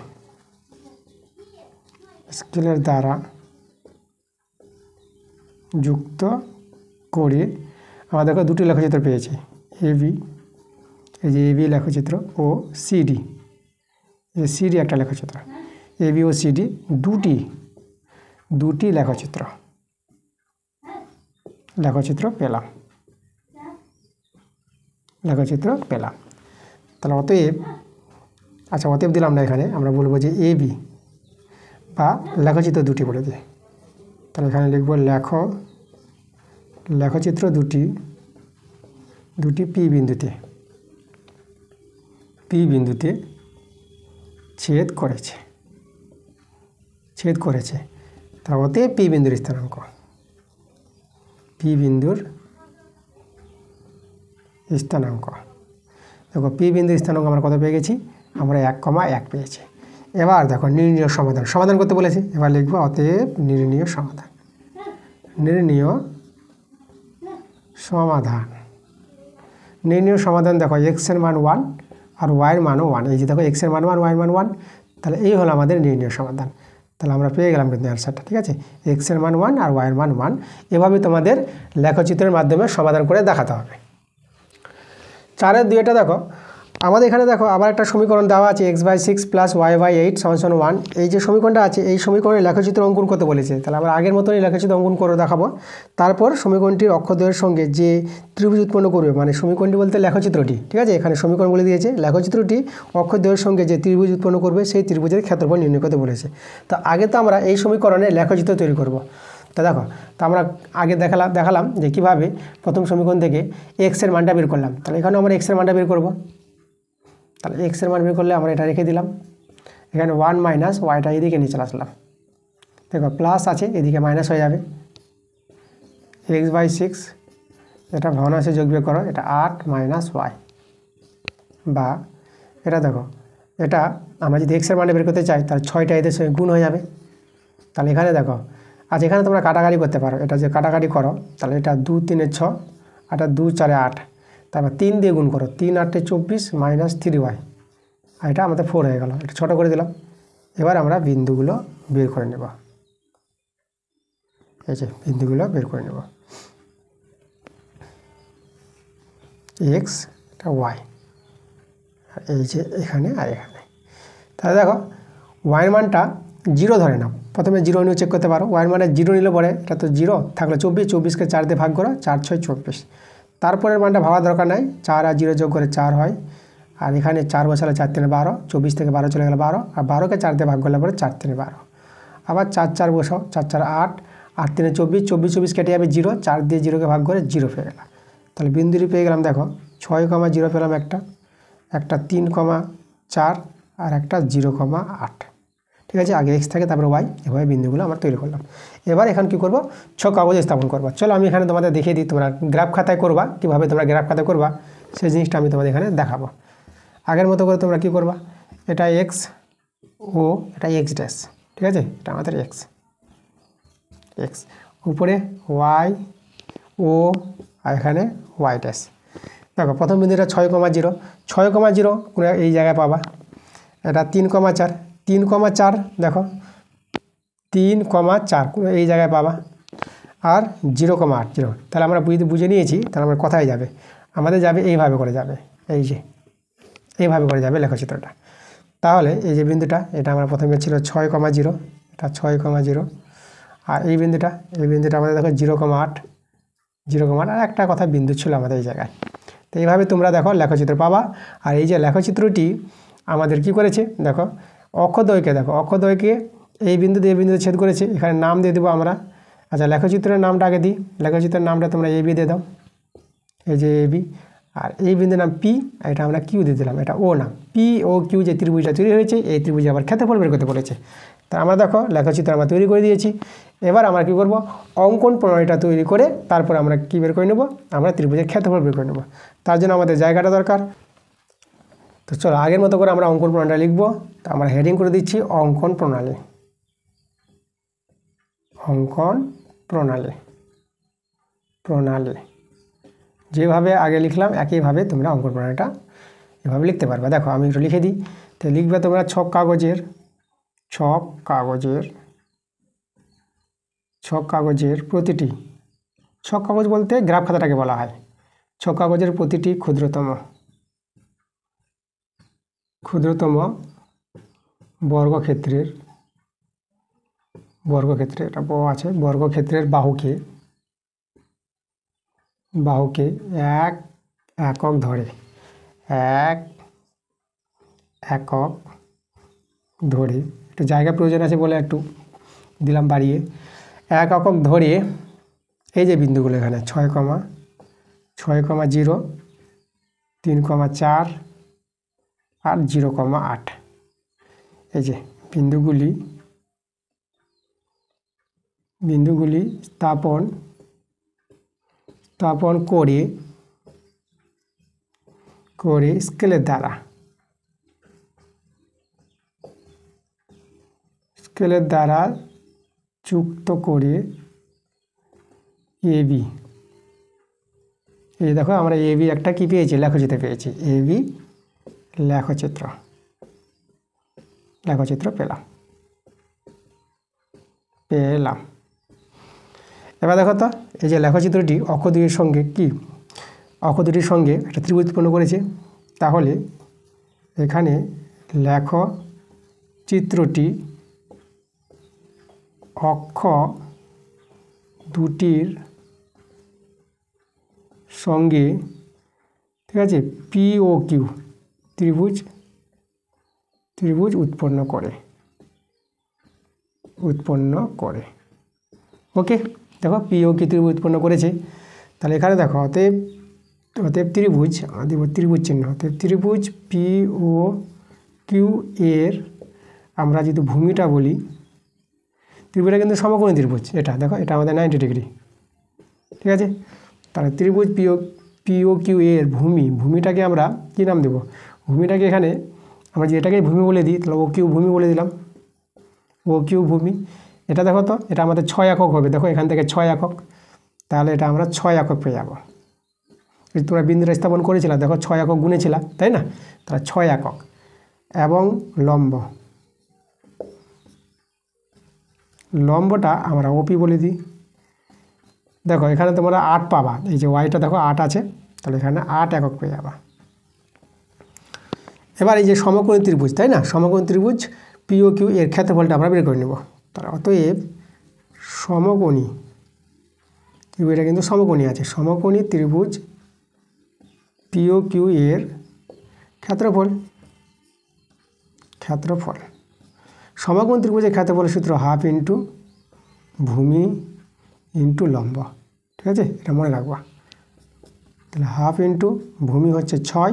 A: স্কেলের দ্বারা যুক্ত করে আমরা দেখো দুটি লেখচিত্র পেয়েছি, এবি, এই যে এবি লেখচিত্র, ও সিডি, এই সিডি একটা লেখচিত্র, এবি ও সিডি দুটি লেখচিত্র পেলাম, তাহলে অতএব, আচ্ছা অতএব দিলাম না, এখানে আমরা বলবো যে এবি বা লেখচিত্র দুটি বলে দিই। তাহলে এখানে লিখব লেখচিত্র দুটি পি বিন্দুতে ছেদ করেছে। তার অতএব পি বিন্দুর স্থানাঙ্ক, দেখো পি বিন্দুর স্থানাঙ্ক আমরা কত পেয়ে গেছি, আমরা 1,1 পেয়েছি। এবার দেখো নির্ণীয় সমাধান করতে বলেছে, এবার লিখবো অতএব নির্ণীয় সমাধান দেখো এক্স এর মান 1 আর ওয়াই এর মানও 1, এই যে দেখো এক্স এর মান 1, ওয়াই এর মান 1, তাহলে এই হলো আমাদের নির্ণীয় সমাধান। তাহলে আমরা পেয়ে গেলাম কিন্তু অ্যান্সারটা, ঠিক আছে, এক্স এর মান 1 আর ওয়াই এর মান 1। এভাবে তোমাদের লেখচিত্রের মাধ্যমে সমাধান করে দেখাতে হবে। 4-এর 2 দেখো, আমাদের এখানে দেখো আবার একটা সমীকরণ দেওয়া আছে, x/6 + y/8 = 1। এই যে সমীকরণটা আছে, এই সমীকরণে লেখচিত্র অঙ্কন করতে বলেছে। তাহলে আমরা আগের মতনই লেখচিত্র অঙ্কন করে দেখাবো। তারপর সমীকরণটির অক্ষদ্বয়ের সঙ্গে যে ত্রিভুজ উৎপন্ন করবে, মানে সমীকরণটি বলতে লেখচিত্রটি, ঠিক আছে, এখানে সমীকরণ বলে দিয়েছে, লেখচিত্রটি অক্ষদ্বয়ের সঙ্গে যে ত্রিভুজ উৎপন্ন করবে সেই ত্রিভুজের ক্ষেত্রফল নির্ণয় করতে বলেছে। তো আগে তো আমরা এই সমীকরণে লেখচিত্র তৈরি করব। তা দেখো, তো আমরা আগে দেখালাম যে কীভাবে প্রথম সমীকরণ থেকে এক্সের মানটা বের করলাম। তাহলে এখানেও আমরা এক্সের মানটা বের করব। তাহলে এক্সের মান বের করলে আমরা এটা রেখে দিলাম, এখানে 1 - ওয়াইটা এদিকে নিয়ে চলে আসলাম, দেখো প্লাস আছে, এদিকে মাইনাস হয়ে যাবে, x/6, এটা ভগ্নাংশে যোগ বিয়োগ করো, এটা 8 - ওয়াই, বা এটা দেখো, এটা আমরা যদি এক্সের মানটা বের করতে চাই তাহলে 6টা এদের সঙ্গে গুণ হয়ে যাবে। তাহলে এখানে দেখো, আচ্ছা এখানে তোমরা কাটাকাটি করতে পারো, এটা যে কাটাকাটি করো, তাহলে এটা 2 × 3 = 6, আর 2 × 4 = 8, তারপর 3 দিয়ে গুণ করো, 3 × 8 = 24 - 3y, আর এটা আমাদের 4 হয়ে গেল, এটা ছোটো করে দিলাম। এবার আমরা বিন্দুগুলো বের করে নেব, এই যে বিন্দুগুলো বের করে নেব, এক্স, এটা ওয়াই, আর এই যে এখানে আর এখানে। তাহলে দেখো ওয়াইয়ের মানটা 0 ধরে নাও, প্রথমে 0 নিয়ে চেক করতে পারো, ওয়াইয়ের মানে 0 নিলে পরে এটা তো 0 থাকলে 24, 24কে 4 দিয়ে ভাগ করো, 4 × 6 = 24। তারপরের মানটা ভাবার দরকার নাই, 4 আর 0 যোগ করে 4 হয়, আর এখানে 4 বসালে 4 × 3 = 12, 24 থেকে 12 চলে গেলে 12, আর 12কে 4 দিয়ে ভাগ করলে পরে 4 × 3 = 12, আবার 4 4 বসাও, 4 4 8, 8 3 = 24, 24 24 কেটে যাবে 0, 4 দিয়ে 0কে ভাগ করে 0 পেয়ে গেলাম। তাহলে বিন্দুটি পেয়ে গেলাম, দেখো 6,0 পেলাম, একটা 3,4 আর একটা 0,8, ঠিক আছে, আগে এক্স থাকে তারপরে ওয়াই, এভাবে বিন্দুগুলো আমরা তৈরি করলাম। এবার এখানে কী করবো, ছক কাগজে স্থাপন করবো। চলো আমি এখানে তোমাদের দেখিয়ে দিই, তোমরা গ্রাফ খাতায় করবা, কীভাবে তোমরা গ্রাফ খাতায় করবা সেই জিনিসটা আমি তোমাদের এখানে দেখাবো। আগের মতো করে তোমরা কী করবা, এটা এক্স ও এটা এক্স ড্যাশ, ঠিক আছে, এটা আমাদের এক্স, উপরে ওয়াই ও, আর এখানে ওয়াই ড্যাশ। দেখো প্রথম বিন্দুটা 6,0 এই জায়গায় পাবা, এটা 3,4, 3,4 দেখো 3,4 এই জায়গায় পাবা, আর 0,8, তাহলে আমরা বুঝে নিয়েছি। তাহলে আমরা কোথায় যাবে, আমাদের যাবে এইভাবে করে যাবে, এই যে এইভাবে করে যাবে লেখচিত্রটা। তাহলে এই যে বিন্দুটা, এটা আমরা প্রথমে ছিল 6,0, এটা 6,0, আর এই বিন্দুটা আমাদের দেখো 0,8, আর একটা কথা বিন্দু ছিল আমাদের এই জায়গায়। তো এইভাবে তোমরা দেখো লেখচিত্র পাবা। আর এই যে লেখচিত্রটি আমাদের কি করেছে, দেখো অক্ষদ্বয়কে, দেখো অক্ষদ্বয়কে এই বিন্দুতে এই বিন্দুতে ছেদ করেছে, এখানে নাম দিয়ে দেবো আমরা। আচ্ছা লেখচিত্রের নামটা আগে দিই, লেখচিত্রের নামটা তোমরা এবি দিয়ে দাও, এই যে এবি, আর এই বিন্দুর নাম পি, এটা আমরা কিউ দিয়ে দিলাম, এটা ও নাম। পি ও কিউ যে ত্রিভুজটা তৈরি হয়েছে, এই ত্রিভুজে আবার ক্ষেত্রফল বের করতে বলেছে। তা আমরা দেখো লেখচিত্র আমরা তৈরি করে দিয়েছি। এবার আমরা কী করব, অঙ্কন প্রণালীটা তৈরি করে তারপর আমরা কী বের করে নেব, আমরা ত্রিভুজের ক্ষেত্রফল বের করে নেব। তার জন্য আমাদের জায়গাটা দরকার। তো চলো আগের মতো করে আমরা অঙ্কন প্রণালীটা লিখব। তো আমরা হেডিং করে দিচ্ছি অঙ্কন প্রণালী, প্রণালী যেভাবে আগে লিখলাম একইভাবে তোমরা অঙ্কন প্রণালীটা এভাবে লিখতে পারবে। দেখো আমি একটু লিখে দিই, তো লিখবে তোমরা ছক কাগজের প্রতিটি ছক কাগজ বলতে গ্রাফ খাতাটাকে বলা হয়। ছক কাগজের প্রতিটি ক্ষুদ্রতম বর্গক্ষেত্রের এটা ব আছে, বর্গক্ষেত্রের বাহুকে এক একক ধরে একটু জায়গা প্রয়োজন আছে বলে একটু দিলাম বাড়িয়ে। এক একক ধরে এই যে বিন্দুগুলো এখানে 6,0, 3,4 আর 0,8 এই যে বিন্দুগুলি স্থাপন করে স্কেলের দ্বারা যুক্ত করে এবি। এই দেখো আমরা এবি একটা কি পেয়েছি, লেখচিত্র পেয়েছি। এবি লেখচিত্র পেলাম। এবার দেখো তো এই যে লেখচিত্রটি অক্ষ দুটির সঙ্গে একটা ত্রিভুজ উৎপন্ন করেছে। তাহলে এখানে লেখচিত্রটি অক্ষ দুটির সঙ্গে, ঠিক আছে, পি ও কিউ ত্রিভুজ উৎপন্ন করে। ওকে, দেখো পি ও কিউ ত্রিভুজ উৎপন্ন করেছে। তাহলে এখানে দেখো অতএব ত্রিভুজ, দেব ত্রিভুজ চিহ্ন, অতএব ত্রিভুজ পি ও কিউ এর আমরা যদি ভূমিটা বলি, ত্রিভুজটা কিন্তু সমকোণী ত্রিভুজ। এটা দেখো, এটা আমাদের 90 ডিগ্রি, ঠিক আছে। তাহলে ত্রিভুজ পি ও কিউ এর ভূমিটাকে আমরা কী নাম দেব? ভূমিটাকে এখানে আমরা যদি এটাকে ভূমি বলে দিই, তাহলে ও কিউ ভূমি বলে দিলাম। ও কিউ ভূমি। এটা দেখো তো, এটা আমাদের 6 একক হবে। দেখো এখান থেকে 6 একক, তাহলে এটা আমরা 6 একক পেয়ে যাবো। তোমরা বিন্দুটা স্থাপন করেছিলা, দেখো 6 একক গুনেছিলা, তাই না? তাহলে 6 একক। এবং লম্বটা আমরা ওপি বলে দিই। দেখো এখানে তোমরা 8 পাবা, এই যে ওয়াইটা দেখো 8 আছে, তাহলে এখানে 8 একক পেয়ে যাবা। এবার এই যে সমকোণী ত্রিভুজ, তাই না, সমকোণী ত্রিভুজ পি ও কিউ এর ক্ষেত্রফলটা আমরা বের করে নেব। তাহলে অতএব সমকোণী ত্রিভুজটা কিন্তু সমকোণী আছে, সমকোণী ত্রিভুজ পি ও কিউ এর ক্ষেত্রফল সমকোণ ত্রিভুজের ক্ষেত্রফলের সূত্র হাফ ইন্টু ভূমি ইন্টু লম্ব, ঠিক আছে, এটা মনে রাখবা। তাহলে হাফ ইন্টু ভূমি হচ্ছে 6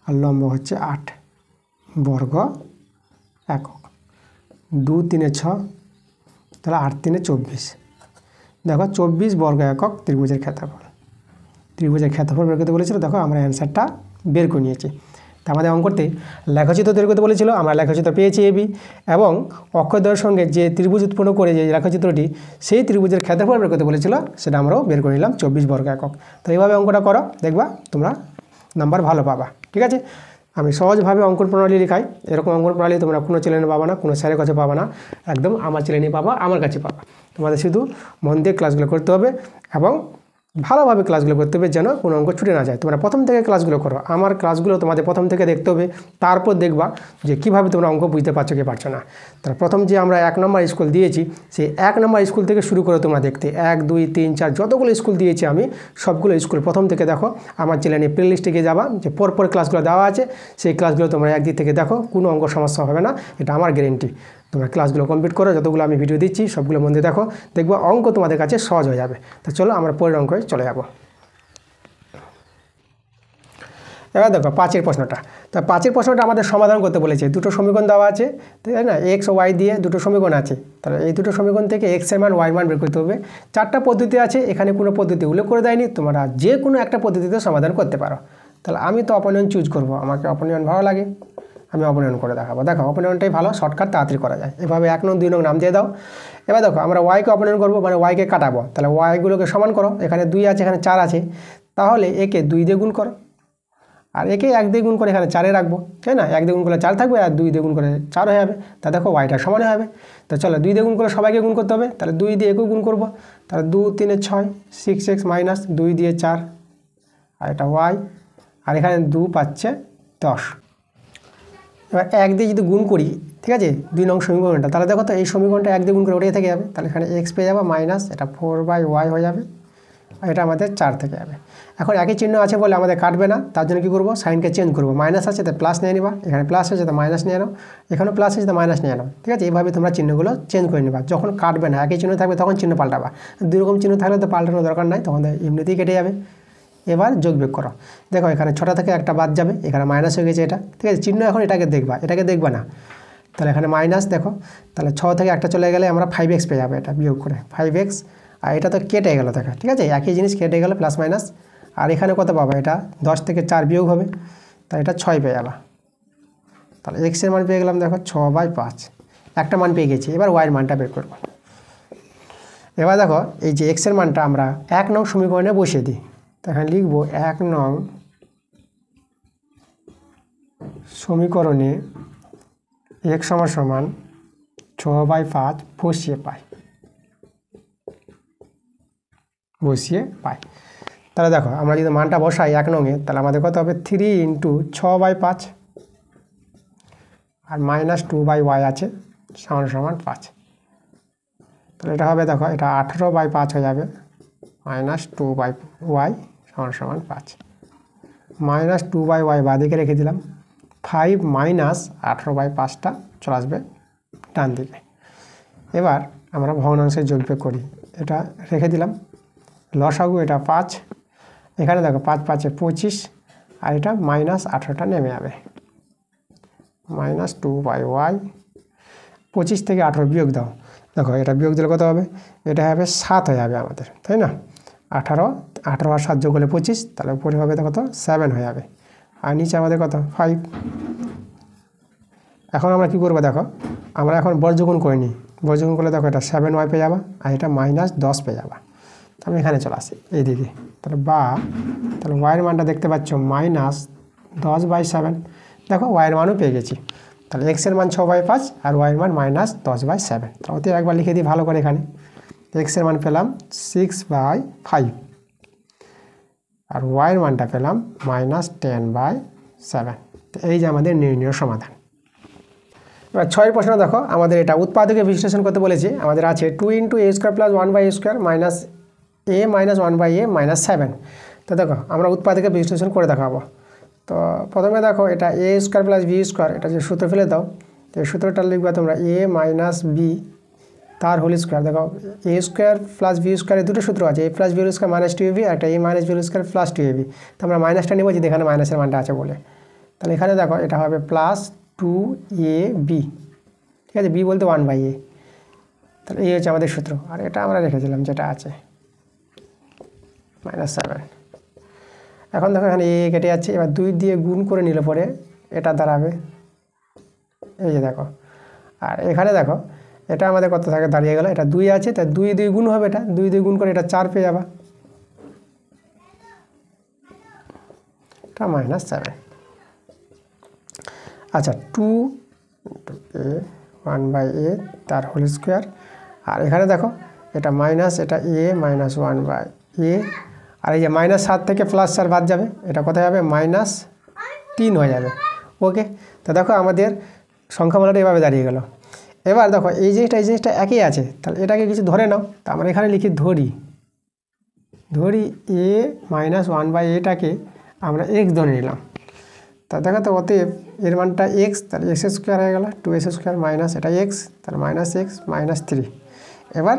A: আর লম্ব হচ্ছে 8 বর্গ একক। 2 3 6, তাহলে 8 3 24। দেখো 24 বর্গ একক ত্রিভুজের ক্ষেত্রফল বের করতে বলেছিল। দেখো আমরা অ্যান্সারটা বের করে নিয়েছি। তা আমাদের অঙ্কতে লেখচিত্র তৈরি করতে বলেছিল, আমরা লেখচিত্র পেয়েছি এবি, এবং অক্ষদ্বয়ের সঙ্গে যে ত্রিভুজ উৎপন্ন করে যে লেখচিত্রটি, সেই ত্রিভুজের ক্ষেত্রফল বের করতে বলেছিল, সেটা আমরাও বের করে নিলাম 24 বর্গ একক। তো এইভাবে অঙ্কটা করো, দেখবা তোমরা নাম্বার ভালো পাবা, ঠিক আছে। আমি সহজভাবে অঙ্কন প্রণালী লেখাই, এরকম অঙ্কন প্রণালী তোমরা কোনো চ্যানেলে পাবা না, কোনো স্যারের কাছে পাবা না, একদম আমার চ্যানেলে পাবা, আমার কাছে পাবা। তোমাদের শুধু মন দিয়ে ক্লাসগুলো করতে হবে এবং ভালোভাবে ক্লাসগুলো করতে হবে, যেন কোনো অঙ্ক ছুটে না যায়। তোমরা প্রথম থেকে ক্লাসগুলো করো, আমার ক্লাসগুলো তোমাদের প্রথম থেকে দেখতে হবে, তারপর দেখবা যে কীভাবে তোমরা অঙ্ক বুঝতে পারছো কি পারছো না। তার প্রথম যে আমরা 1 নম্বর স্কুল দিয়েছি, সেই 1 নম্বর স্কুল থেকে শুরু করে তোমরা দেখতে 1 2 3 4 যতগুলো স্কুল দিয়েছি আমি, সবগুলো স্কুল প্রথম থেকে দেখো। আমার চ্যানেলে প্লে লিস্টে গিয়ে যাবা, যে পরপর ক্লাসগুলো দেওয়া আছে, সেই ক্লাসগুলো তোমরা একদিক থেকে দেখো, কোনো অঙ্ক সমস্যা হবে না, এটা আমার গ্যারেন্টি। তোমরা ক্লাসগুলো কমপ্লিট করো, যতগুলো আমি ভিডিও দিচ্ছি সবগুলো মধ্যে দেখো, দেখবা অঙ্ক তোমাদের কাছে সহজ হয়ে যাবে। তো চলো আমরা পরের অঙ্কে চলে যাবো। এবার দেখো 5 প্রশ্নটা। তা 5 প্রশ্নটা আমাদের সমাধান করতে বলেছে। দুটো সমীকরণ দেওয়া আছে, তাই না, এক্স ও ওয়াই দিয়ে দুটো সমীকরণ আছে। তাহলে এই দুটো সমীকরণ থেকে এক্স এর মান ওয়াই মান বের করতে হবে। 4টা পদ্ধতি আছে, এখানে কোনো পদ্ধতি উল্লেখ করে দেয়নি, তোমরা যে কোনো একটা পদ্ধতিতে সমাধান করতে পারো। তাহলে আমি তো অপনিয়ন চুজ করব, আমাকে অপনিয়ন ভালো লাগে, আমি অপনিয়ন করে দেখাবো। দেখো অপনিয়নটাই ভালো, শর্টকাট, তাড়াতাড়ি করা যায়। এভাবে 1 নং 2 নং নাম দিয়ে দাও। এবার দেখো আমরা ওয়াইকে অপনিয়ন করবো, মানে ওয়াইকে কাটাবো। তাহলে ওয়াইগুলোকে সমান করো, এখানে 2 আছে, এখানে 4 আছে, তাহলে একে 2 দিয়ে গুণ করো, আর একে 1 দিয়ে গুণ করে এখানে 4-এ রাখবো, তাই না? 1 দিয়ে গুণ করলে 4 থাকবে আর 2 দিয়ে গুণ করে 4 হয়ে যাবে। তা দেখো ওয়াইটা সমান হবে। তো চলো 2 দিয়ে গুণ করে সবাইকে গুণ করতে হবে, তাহলে 2 দিয়ে একেও গুণ করবো, তাহলে 2 3 6 6x মাইনাস 2 দিয়ে 4 আর এটা ওয়াই, আর এখানে 2 পাচ্ছে 10। এবার 1 দিয়ে যদি গুণ করি, ঠিক আছে, 2 নং সমীকরণটা, তাহলে দেখো তো এই সমীকরণটা 1 দিয়ে গুণ করে ওটাই থেকে যাবে, তাহলে এখানে x পেয়ে যাবো মাইনাস এটা 4/y হয়ে যাবে, আর এটা আমাদের 4 থেকে যাবে। এখন একই চিহ্ন আছে বলে আমাদের কাটবে না, তার জন্য কী করবো, সাইনকে চেঞ্জ করবো, মাইনাস আছে তো প্লাস নিয়ে নিবা, এখানে প্লাস আছে তো মাইনাস নিয়ে নাও, এখানেও প্লাস আছে তো মাইনাস নিয়ে নাও, ঠিক আছে? এইভাবে তোমরা চিহ্নগুলো চেঞ্জ করে নিবা, যখন কাটবে না একই চিহ্ন থাকবে তখন চিহ্ন পাল্টাবা, 2 রকম চিহ্ন থাকলে তো পাল্টানোর দরকার নাই, তখন এমনিতেই কেটে যাবে। এবার যোগ বিয়োগ করো, দেখো এখানে 6টা থেকে একটা বাদ যাবে, এখানে মাইনাস হয়ে গেছে এটা, ঠিক আছে? চিহ্ন এখন এটাকে দেখবা, এটাকে দেখবা না, তাহলে এখানে মাইনাস দেখো, তাহলে 6 থেকে একটা চলে গেলে আমরা 5x পেয়ে যাবে, এটা বিয়োগ করে 5x, আর এটা তো কেটে গেলো দেখো, ঠিক আছে? একই জিনিস কেটে গেলো প্লাস মাইনাস, আর এখানে কত পাবো, এটা 10 থেকে 4 বিয়োগ হবে, তাই এটা 6 পেয়ে যাবা, তাহলে x এর মান পেয়ে গেলাম দেখো 6/5, একটা মান পেয়ে গেছি। এবার y এর মানটা বের করবো। এবার দেখো এই যে x এর মানটা আমরা 1 নং সমীকরণে বসিয়ে দিই, তো এখানে লিখবো 1 নং সমীকরণে x সমান 6/5 বসিয়ে পাই। তাহলে দেখো আমরা যদি মানটা বসাই 1 নংয়ে, তাহলে আমাদের কত হবে 3 × 6/5 আর মাইনাস 2/y আছে সমান 5, তাহলে এটা হবে দেখো এটা 18/5 হয়ে যাবে, মাইনাস 2/y সমান 5, মাইনাস 2/y বাদিকে রেখে দিলাম, 5 মাইনাস 18/5টা চলে আসবে ডান দিকে। এবার আমরা ভগ্নাংশের যোগ বিয়োগ করি, এটা রেখে দিলাম, লসাগু এটা 5, এখানে দেখো 5 5 25, আর এটা মাইনাস 18টা নেমে যাবে, মাইনাস 2/y, 25 থেকে 18 বিয়োগ দাও, দেখো এটা বিয়োগ দিলে কত হবে, এটা হবে 7 হয়ে যাবে আমাদের, তাই না? 18 আর 7 যোগ হলে 25, তাহলে উপরে হবে কত 7 হয়ে যাবে, আর নিচে আমাদের কত 5। এখন আমরা কী করবো দেখো, আমরা এখন বর্গগুণ করে নিই, বর্গগুণ করলে দেখো এটা 7y পেয়ে যাবা, আর এটা মাইনাস 10 পেয়ে যাবা, আমি এখানে চলে আসি এইদিকে, তাহলে ওয়াইয়ের মানটা দেখতে পাচ্ছ মাইনাস 10/7, দেখো ওয়াইয়ের মানও পেয়ে গেছি, তাহলে x এর মান 6/5 আর ওয়াইয়ের মান মাইনাস 10/7, তাহলে একবার লিখে দিই ভালো করে, এখানে x এর মান পেলাম 6/5 আর ওয়াইয়ের মানটা পেলাম মাইনাস 10/7, তো এই যে আমাদের নির্ণয় সমাধান। এবার 6 প্রশ্ন দেখো, আমাদের এটা উৎপাদকে বিশ্লেষণ করতে বলেছে, আমাদের আছে 2 × a² + 1/a² minus a minus 1/a minus 7, তো দেখো আমরা উৎপাদকে বিশ্লেষণ করে দেখাবো। তো প্রথমে দেখো এটা a² + b², এটা যে সূত্র ফেলে দাও, তো এই সূত্রটা লিখবা তোমরা a মাইনাস b তার হোল স্কোয়ার, দেখো a² + b² দুটো সূত্র আছে, a + b² মাইনাস 2ab, আর একটা a minus b² plus 2ab, তো আমরা মাইনাসটা নেবো যদি এখানে মাইনাসের মানটা আছে বলে, তাহলে এখানে দেখো এটা হবে প্লাস 2ab, ঠিক আছে? b বলতে 1/a, তাহলে এই হচ্ছে আমাদের সূত্র, আর এটা আমরা রেখেছিলাম যেটা আছে -7। এখন দেখো এখানে a কেটে যাচ্ছে, এবার 2 দিয়ে গুণ করে নিলে পরে এটা দাঁড়াবে এই যে দেখো, আর এখানে দেখো এটা আমাদের কত থাকে দাঁড়িয়ে গেল, এটা 2 আছে, তাই 2 2 গুণ হবে, এটা 2 দিয়ে গুণ করে এটা 4 পেয়ে যাবা, এটা -7। আচ্ছা 2 × a 1/a তার হোল স্কোয়ার, আর এখানে দেখো এটা মাইনাস, এটা a মাইনাস 1/a, আর এই যে -7 থেকে +4 বাদ যাবে, এটা কোথায় যাবে -3 হয়ে যাবে। ওকে, তো দেখো আমাদের সংখ্যামালাটা এভাবে দাঁড়িয়ে গেল। এবার দেখো এই জিনিসটা একই আছে, তাহলে এটাকে কিছু ধরে নাও, তা আমরা এখানে লিখি ধরি a মাইনাস 1/aটাকে আমরা x ধরে নিলাম, তা দেখো তো অতএব এর মানটা x, তাহলে x² হয়ে গেল, 2x² মাইনাস এটা x, তাহলে -x -3। এবার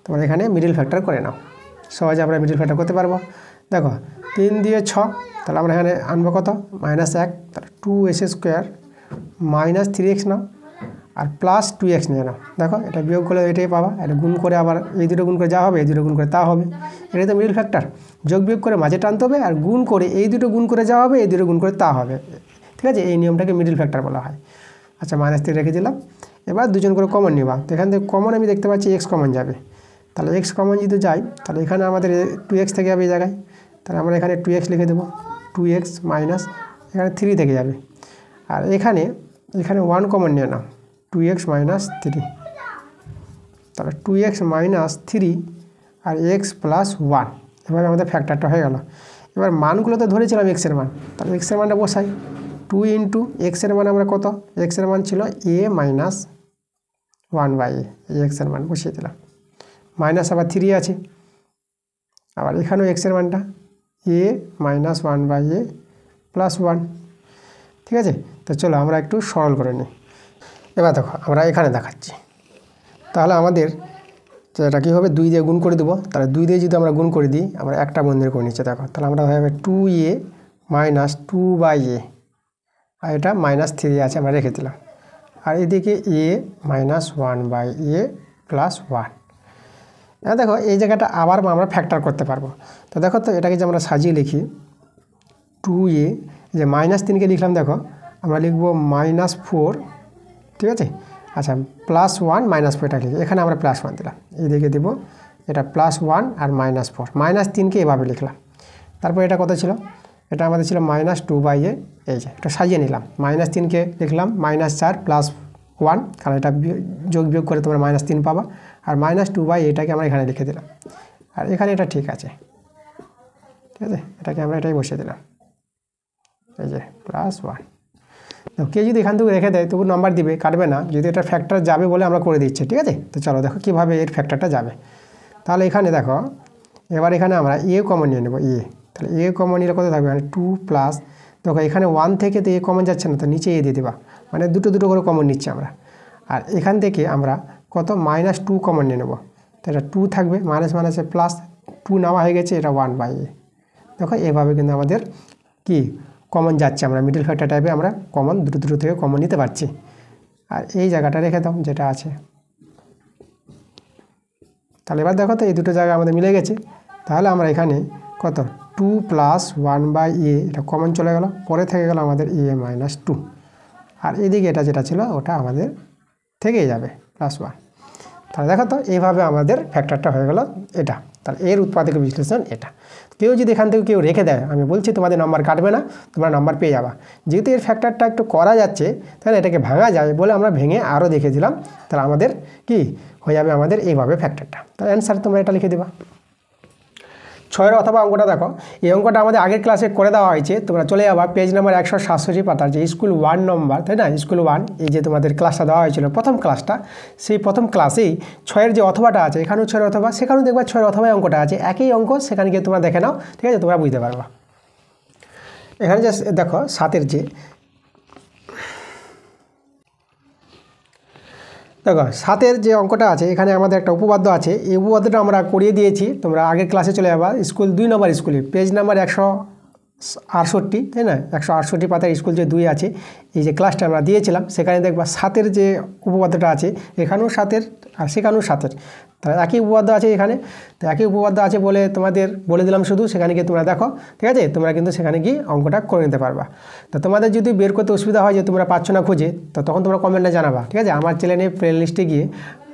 A: তোমরা এখানে মিডল ফ্যাক্টর করে নাও, সহজে আমরা মিডল ফ্যাক্টর করতে পারবো। দেখো 3 দিয়ে 6, তাহলে আমরা এখানে আনবো কত -1, তাহলে 2s² মাইনাস 3x নাও, আর প্লাস 2x নিয়ে নাও, দেখো এটা বিয়োগ করলে এটাই পাবা, এটা গুণ করে আবার এই দুটো গুণ করে যা হবে এই দুটো গুণ করে তা হবে, এটাই তো মিডল ফ্যাক্টর। যোগ বিয়োগ করে মাঝে টানতে হবে, আর গুণ করে এই দুটো গুণ করে যা হবে এই দুটো গুণ করে তা হবে, ঠিক আছে? এই নিয়মটাকে মিডল ফ্যাক্টর বলা হয়। আচ্ছা -3 রেখে দিলাম, এবার দুজন করে কমন নিবা, তো এখান থেকে কমন আমি দেখতে পাচ্ছি x কমন যাবে, তাহলে x কমন যদি যাই তাহলে এখানে আমাদের 2x থেকে যাবে এই জায়গায়, তাহলে আমরা এখানে 2x লিখে দেবো, 2x মাইনাস এখানে 3 থেকে যাবে। আর এখানে 1 কমন নিয়ে নাও, 2x - 3, তাহলে 2x - 3 আর x + 1, এভাবে আমাদের ফ্যাক্টরটা হয়ে গেল। এবার মানগুলো তো ধরেছিলাম x এর মান, তাহলে x এর মানটা বসাই। 2 × x এর মান আমরা কত, x এর মান ছিল a - 1/a, x এর মান বসিয়ে দিলাম। মাইনাস আবার 3 আছে, আবার এখানেও x এর মানটা a - 1/a + 1, ঠিক আছে। তো চলো আমরা একটু সরল করে নিই। এবার দেখো আমরা এখানে দেখাচ্ছি, তাহলে আমাদের এটা কী হবে, 2 দিয়ে গুণ করে দেবো। তাহলে 2 দিয়ে যদি আমরা গুণ করে দিই, আমরা একটা বন্ধনীর করে নিচ্ছে, দেখো তাহলে আমরা হয়ে যাবে 2a - 2/a, আর এটা -3 আছে আমরা রেখে দিলাম, আর এদিকে a - 1/a + 1। এবার দেখো এই জায়গাটা আবার আমরা ফ্যাক্টর করতে পারবো। তো দেখো তো এটাকে যে আমরা সাজিয়ে লিখি, 2a, যে -3কে লিখলাম, দেখো আমরা লিখবো -4, ঠিক আছে। আচ্ছা, +1 -4 এটা লিখি, এখানে আমরা +1 দিলাম, এইদিকে দেবো এটা +1 আর -4, -3কে এভাবে লিখলাম। তারপর এটা কত ছিল, এটা আমাদের ছিল -2/a, এই যে এটা সাজিয়ে নিলাম। -3কে লিখলাম -4 + 1, কারণ এটা যোগ বিয়োগ করে তোমরা -3 পাবা, আর -2/a এটাকে আমরা এখানে লিখে দিলাম, আর এখানে এটা ঠিক আছে, ঠিক আছে, এটাকে আমরা এটাই বসিয়ে দিলাম, এই যে +1। কে যদি এখান থেকে রেখে দেয় তবু নাম্বার দিবে, কাটবে না, যদি এটা ফ্যাক্টর যাবে বলে আমরা করে দিচ্ছি, ঠিক আছে। তো চলো দেখো কীভাবে এর ফ্যাক্টরটা যাবে। তাহলে এখানে দেখো, এবার এখানে আমরা a কমন নিয়ে নেব, a, তাহলে a কমন নিলে কত থাকবে, 2 প্লাস, দেখো এখানে 1 থেকে তো a কমন যাচ্ছে না, তো নিচে a দিয়ে দেবা, মানে দুটো করে কমন নিচ্ছি আমরা। আর এখান থেকে আমরা কত, -2 কমন নিয়ে নেব, তো এটা 2 থাকবে, মাইনাসে প্লাস 2 নেওয়া হয়ে গেছে, এটা 1/a। দেখো এভাবে কিন্তু আমাদের কি কমন যাচ্ছে, আমরা মিডল ফ্যাক্টর টাইপে আমরা কমন দুটো থেকে কমন নিতে পারছি। আর এই জায়গাটা রেখে দাও যেটা আছে। তাহলে এবার দেখো তো এই দুটো জায়গা আমাদের মিলে গেছে। তাহলে আমরা এখানে কত, 2 + 1/a, এটা কমন চলে গেল, পরে থেকে গেল আমাদের a - 2, আর এদিকে এটা যেটা ছিল ওটা আমাদের থেকেই যাবে +1। তাহলে দেখো তো এইভাবে আমাদের ফ্যাক্টরটা হয়ে গেল এটা। তাহলে এর উৎপাদক বিশ্লেষণ এটা। কেউ যদি এখান থেকে কেউ রেখে দেয়, আমি বলছি তোমাদের নাম্বার কাটবে না, তোমরা নাম্বার পেয়ে যাবা। যেহেতু এর ফ্যাক্টরটা একটু করা যাচ্ছে, তাহলে এটাকে ভাঙা যায় বলে আমরা ভেঙে আরও দেখে দিলাম। তাহলে আমাদের কি হয়ে যাবে, আমাদের এইভাবে ফ্যাক্টরটা। তাহলে অ্যান্সার তোমরা এটা লিখে দেবা। 6 অথবা অঙ্কটা দেখো, এই অঙ্কটা আমাদের আগের ক্লাসে করে দেওয়া হয়েছে, তোমরা চলে যাবা পেজ নাম্বার 167 পাতার, যে স্কুল 1 নম্বর, তাই না, স্কুল 1, এই যে তোমাদের ক্লাসটা দেওয়া হয়েছিল প্রথম ক্লাসটা, সেই প্রথম ক্লাসেই 6-এর যে অথবাটা আছে, এখানেও 6 অথবা, সেখানেও দেখবা 6 অথবা অঙ্কটা আছে, একই অঙ্ক, সেখানে গিয়ে তোমরা দেখে নাও, ঠিক আছে, তোমরা বুঝতে পারবা। এখানে যে দেখো 7-এর যে, দেখো 7-এর যে অঙ্কটা আছে, এখানে আমাদের একটা উপপাদ্য আছে, এই উপপাদ্যটা আমরা করিয়ে দিয়েছি, তোমরা আগের ক্লাসে চলে যাবা, স্কুল 2 নম্বর স্কুলে, পেজ নাম্বার 168, তাই না, 168 পাতার স্কুল যে 2 আছে, এই যে ক্লাসটা আমরা দিয়েছিলাম, সেখানে দেখবা 7-এর যে উপপাদ্যটা আছে, এখানেও 7-এর আর সেখানেও 7-এর, তাহলে একই উপপাদ্য আছে এখানে। তো একই উপপাদ্য আছে বলে তোমাদের বলে দিলাম শুধু, সেখানে গিয়ে তোমরা দেখো, ঠিক আছে, তোমরা কিন্তু সেখানে গিয়ে অঙ্কটা করে নিতে পারবা। তো তোমাদের যদি বের করতে অসুবিধা হয় যে তোমরা পাচ্ছ না খুঁজে, তো তখন তোমরা কমেন্টে জানাবা, ঠিক আছে। আমার চ্যানেলে প্লে লিস্টে গিয়ে,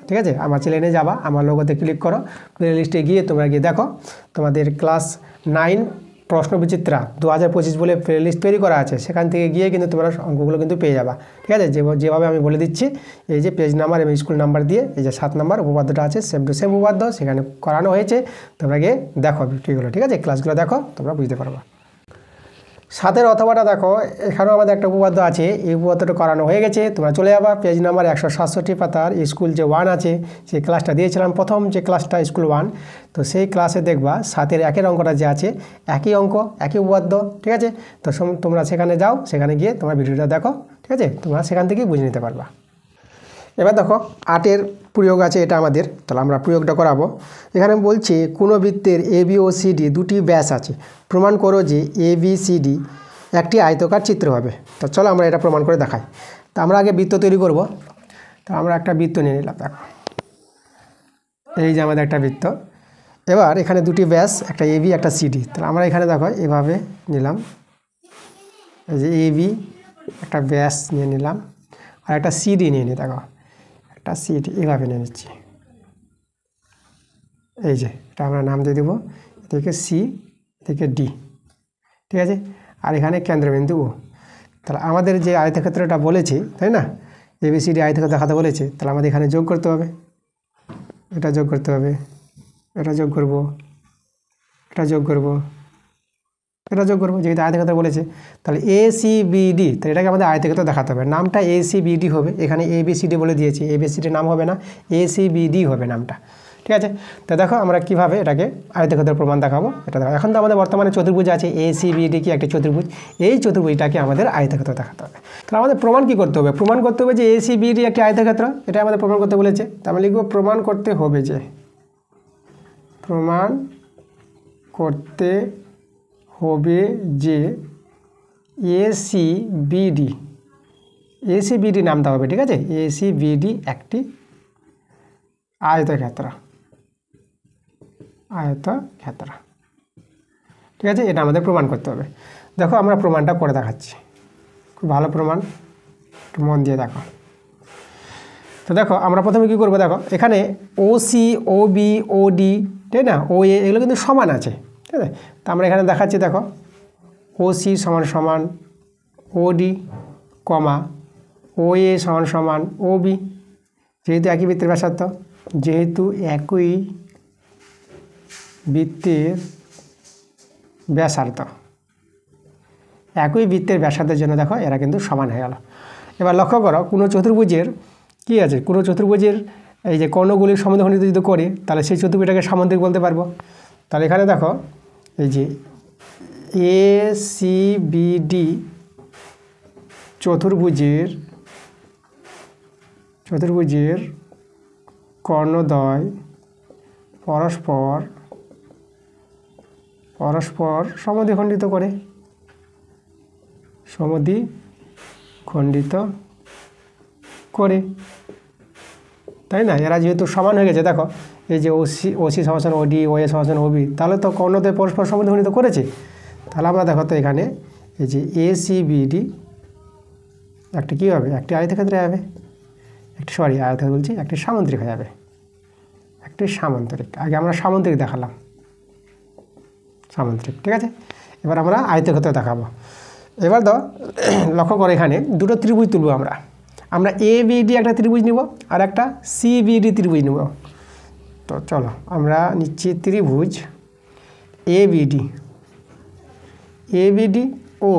A: ঠিক আছে, আমার চ্যানেলে যাবা, আমার লোগোতে ক্লিক করো, প্লে লিস্টে গিয়ে তোমরা গিয়ে দেখো, তোমাদের ক্লাস 9 প্রশ্নবিচিত্রা 2025 বলে প্লে লিস্ট তৈরি করা আছে, সেখান থেকে গিয়ে কিন্তু তোমরা অঙ্কগুলো কিন্তু পেয়ে যাবা, ঠিক আছে। যেভাবে আমি বলে দিচ্ছি, এই যে পেজ নাম্বার এবং স্কুল নাম্বার দিয়ে, এই যে 7 নম্বর উপপাদ্যটা আছে, সেম টু সেম উপপাদ্য সেখানে করানো হয়েছে, তোমরা গিয়ে দেখো ভিডিওগুলো, ঠিক আছে, ক্লাসগুলো দেখো, তোমরা বুঝতে পারবা। 7-এর অথবাটা দেখো, এখানেও আমাদের একটা উপপাদ্য আছে, এই উপপাদ্যটা করানো হয়ে গেছে, তোমরা চলে যাবা পেজ নাম্বার 167 পাতার স্কুল যে 1 আছে, সেই ক্লাসটা দিয়েছিলাম প্রথম যে ক্লাসটা স্কুল 1, তো সেই ক্লাসে দেখবা 7-এর 1-এর অঙ্কটা যে আছে, একই অঙ্ক, একই উপপাদ্য, ঠিক আছে। তো তোমরা সেখানে যাও, সেখানে গিয়ে তোমার ভিডিওটা দেখো, ঠিক আছে, তোমরা সেখান থেকেই বুঝে নিতে পারবা। এবার দেখো 8-এর প্রয়োগ আছে, এটা আমাদের, তাহলে আমরা প্রয়োগটা করাবো। এখানে বলছে কোনো বৃত্তের AB ও CD দুটি ব্যাস আছে, প্রমাণ করো যে ABCD একটি আয়তকার চিত্র হবে। তো চলো আমরা এটা প্রমাণ করে দেখাই। তো আমরা আগে বৃত্ত তৈরি করব। তো আমরা একটা বৃত্ত নিয়ে নিলাম, দেখো এই যে আমাদের একটা বৃত্ত। এবার এখানে দুটি ব্যাস, একটা AB একটা CD, তাহলে আমরা এখানে দেখো এভাবে নিলাম, এই যে AB একটা ব্যাস নিয়ে নিলাম, আর একটা CD নিয়ে নিই, দেখো একটা CD এভাবে নিয়ে নিচ্ছি, এই যে এটা আমরা নাম দিয়ে দেবো, এদিকে C, এদিকে D, ঠিক আছে। আর এখানে কেন্দ্রবিন্দু O। তাহলে আমাদের যে আয়তক্ষেত্রটা বলেছে, তাই না, ABCD আয়তক্ষেত্র দেখাতে বলেছে, তাহলে আমাদের এখানে যোগ করতে হবে, এটা যোগ করতে হবে, এটা যোগ করব, এটা যোগ করব, এটা যোগ করবো, যেহেতু আয়তক্ষেত্র বলেছে। তাহলে ACBD, তাহলে এটাকে আমাদের আয়তক্ষেত্র দেখাতে হবে, নামটা ACBD হবে, এখানে ABCD বলে দিয়েছি, ABCD নাম হবে না, ACBD হবে নামটা, ঠিক আছে। তো দেখো আমরা কীভাবে এটাকে আয়তক্ষেত্রের প্রমাণ দেখাবো এটা দেখো। এখন তো আমাদের বর্তমানে চতুর্ভুজ আছে, ACBD কি একটা চতুর্ভুজ, এই চতুর্ভুজটাকে আমাদের আয়তক্ষেত্র দেখাতে হবে। তাহলে আমাদের প্রমাণ কী করতে হবে? প্রমাণ করতে হবে যে ACBD একটি আয়তক্ষেত্র, এটা আমাদের প্রমাণ করতে বলেছে। তাহলে লিখব প্রমাণ করতে হবে যে, প্রমাণ করতে হবে যে ACBD নামটা হবে, ঠিক আছে, ACBD একটি আয়তক্ষেত্র, ঠিক আছে, এটা আমাদের প্রমাণ করতে হবে। দেখো আমরা প্রমাণটা করে দেখাচ্ছি, খুব ভালো প্রমাণ, একটু মন দিয়ে দেখো। তো দেখো আমরা প্রথমে কী করবো, দেখো এখানে OC OB OD, তাই না, OA এগুলো কিন্তু সমান আছে, ঠিক আছে। তো আমরা এখানে দেখাচ্ছি, দেখো OC সমান সমান OD, OA সমান সমান OB, যেহেতু একই বৃত্তের ব্যাসার্ধ, যেহেতু একই বৃত্তের ব্যাসার্ধের জন্য দেখো এরা কিন্তু সমান হয়ে গেল। এবার লক্ষ্য করো, কোনো চতুর্ভুজের কী আছে, কোনো চতুর্ভুজের এই যে কর্ণগুলির সমদ্বিখণ্ডিত যদি করি, তাহলে সেই চতুর্ভুজটাকে সামান্তরিক বলতে পারবো। তাহলে এখানে দেখো এই যে ACBD চতুর্ভুজের কর্ণদ্বয় পরস্পর সমদ্বিখণ্ডিত করে, তাই না। এরা যেহেতু সমান হয়ে গেছে, দেখো এই যে OC সমান OD, OA সমান OB, তাহলে তো কর্ণদ্বয় পরস্পর সমদ্বিখণ্ডিত করেছে। তাহলে আমরা দেখো তো এখানে এই যে ACBD একটা কী হবে, একটি আয়তক্ষেত্র হবে, একটি আয়তক্ষেত্র বলছি, একটি সামান্তরিক হয়ে যাবে, একটি সামান্তরিক। আগে আমরা সামান্তরিক দেখালাম, সামান্তরিক, ঠিক আছে। এবার আমরা আয়তক্ষেত্র দেখাবো। এবার তো লক্ষ্য করে এখানে দুটো ত্রিভুজ তুলব আমরা ABD একটা ত্রিভুজ নিব আর একটা CBD ত্রিভুজ নিব। তো চলো আমরা নিচ্ছি ত্রিভুজ ABD ও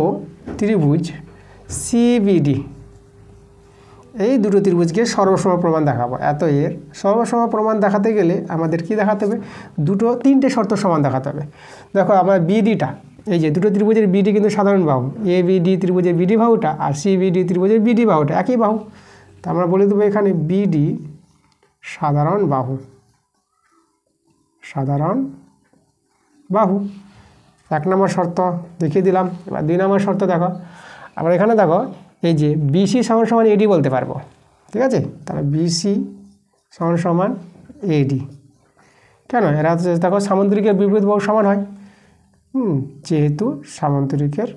A: ত্রিভুজ CBD, এই দুটো ত্রিভুজকে সর্বসম প্রমাণ দেখাবো। এর সর্বসম প্রমাণ দেখাতে গেলে আমাদের কি দেখাতে হবে, তিনটে শর্ত সমান দেখাতে হবে। দেখো আমার BDটা, এই যে দুটো ত্রিভুজের BD কিন্তু সাধারণ বাহু, ABD ত্রিভুজের BD বাহুটা আর CBD ত্রিভুজের BD বাহুটা একই বাহু। তো আমরা বলে দেবো এখানে BD সাধারণ বাহু, 1 নম্বর শর্ত দেখিয়ে দিলাম। এবার 2 নম্বর শর্ত দেখো, আমরা এখানে দেখো এই যে BC সমান সমান AD বলতে পারবো, ঠিক আছে। তাহলে BC সমান সমান AD, কেন, এরা দেখো সামান্তরিকের বিপরীত বাহু সমান হয়, যেহেতু সামান্তরিকের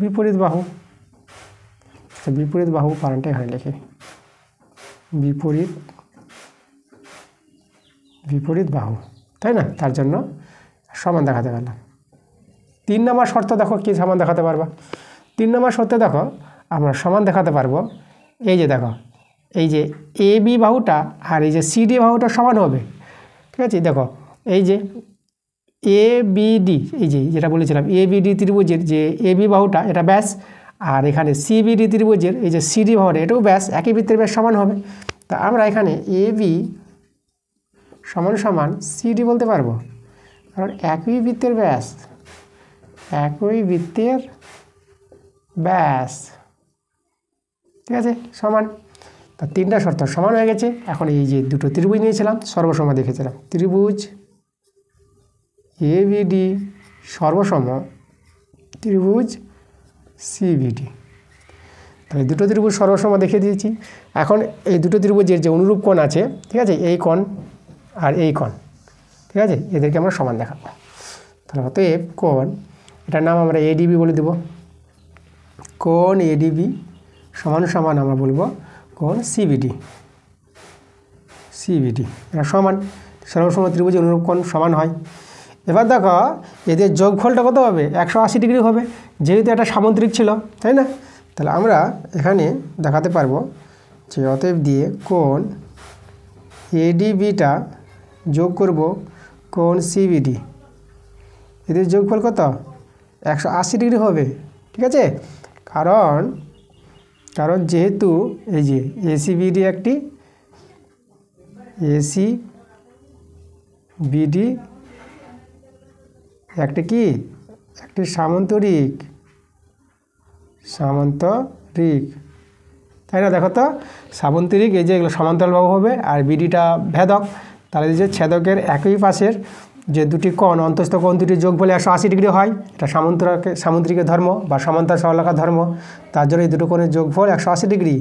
A: বিপরীত বাহু পালনটা এখানে লিখে, বিপরীত বাহু, তাই না, তার জন্য সমান দেখাতে পারলাম। 3 নম্বর শর্ত দেখো কি সমান দেখাতে পারবা। 3 নম্বর শর্তে দেখো আমরা সমান দেখাতে পারবো, এই যে দেখো এই যে AB বাহুটা আর এই যে CD বাহুটা সমান হবে, ঠিক আছে। দেখো এই যে ABD, এই যে যেটা বলেছিলাম ABD ত্রিভুজের যে AB বাহুটা এটা ব্যাস, আর এখানে CBD ত্রিভুজের এই যে CD বাহুটা এটাও ব্যাস, একই বৃত্তের ব্যাস সমান হবে। তা আমরা এখানে AB সমান সমান CD বলতে পারবো, কারণ একই বৃত্তের ব্যাস, ঠিক আছে, সমান। তা 3টা শর্ত সমান হয়ে গেছে। এখন এই যে দুটো ত্রিভুজ নিয়েছিলাম সর্বসম দেখেছিলাম, ত্রিভুজ ABD সর্বসম ত্রিভুজ CBD, তাহলে দুটো ত্রিভুজ সর্বসম দেখিয়ে দিয়েছি। এখন এই দুটো ত্রিভুজের যে অনুরূপ কোণ আছে, ঠিক আছে, এই কোণ আর এই কোণ, ঠিক আছে, এদেরকে আমরা সমান দেখাবো। তাহলে অতএব কোণ, এটার নাম আমরা ADB বলে দেব, কোণ ADB সমান সমান আমরা বলবো কোণ CBD, এরা সমান, সর্বসম ত্রিভুজের অনুরূপ কোণ সমান হয়। এবার দেখো এদের যোগফলটা কত হবে, 180 ডিগ্রি হবে, যেহেতু একটা সামুদ্রিক ছিল, তাই না? তাহলে আমরা এখানে দেখাতে পারবো যে অতএব দিয়ে কোণ এডিবিটা যোগ করব কোণ সিবিডি, এদের যোগফল কত, 180 ডিগ্রি হবে, ঠিক আছে? কারণ যেহেতু এই যে এসিবিডি একটি কি একটি সামান্তরিক, তাই না? দেখো তো সামান্তরিক, এই যে এগুলো সমান্তরালবাহু হবে আর বিডিটা ভেদক, তাহলে যে ছেদকের একই পাশের যে দুটি কোণ অন্তস্থ কোণ দুটির যোগফল 180 ডিগ্রি হয়, এটা সামুদ্রিকের ধর্ম বা সমান্তরাল সরলরেখার ধর্ম, তার জন্য এই দুটো কোণের যোগফল 180 ডিগ্রি।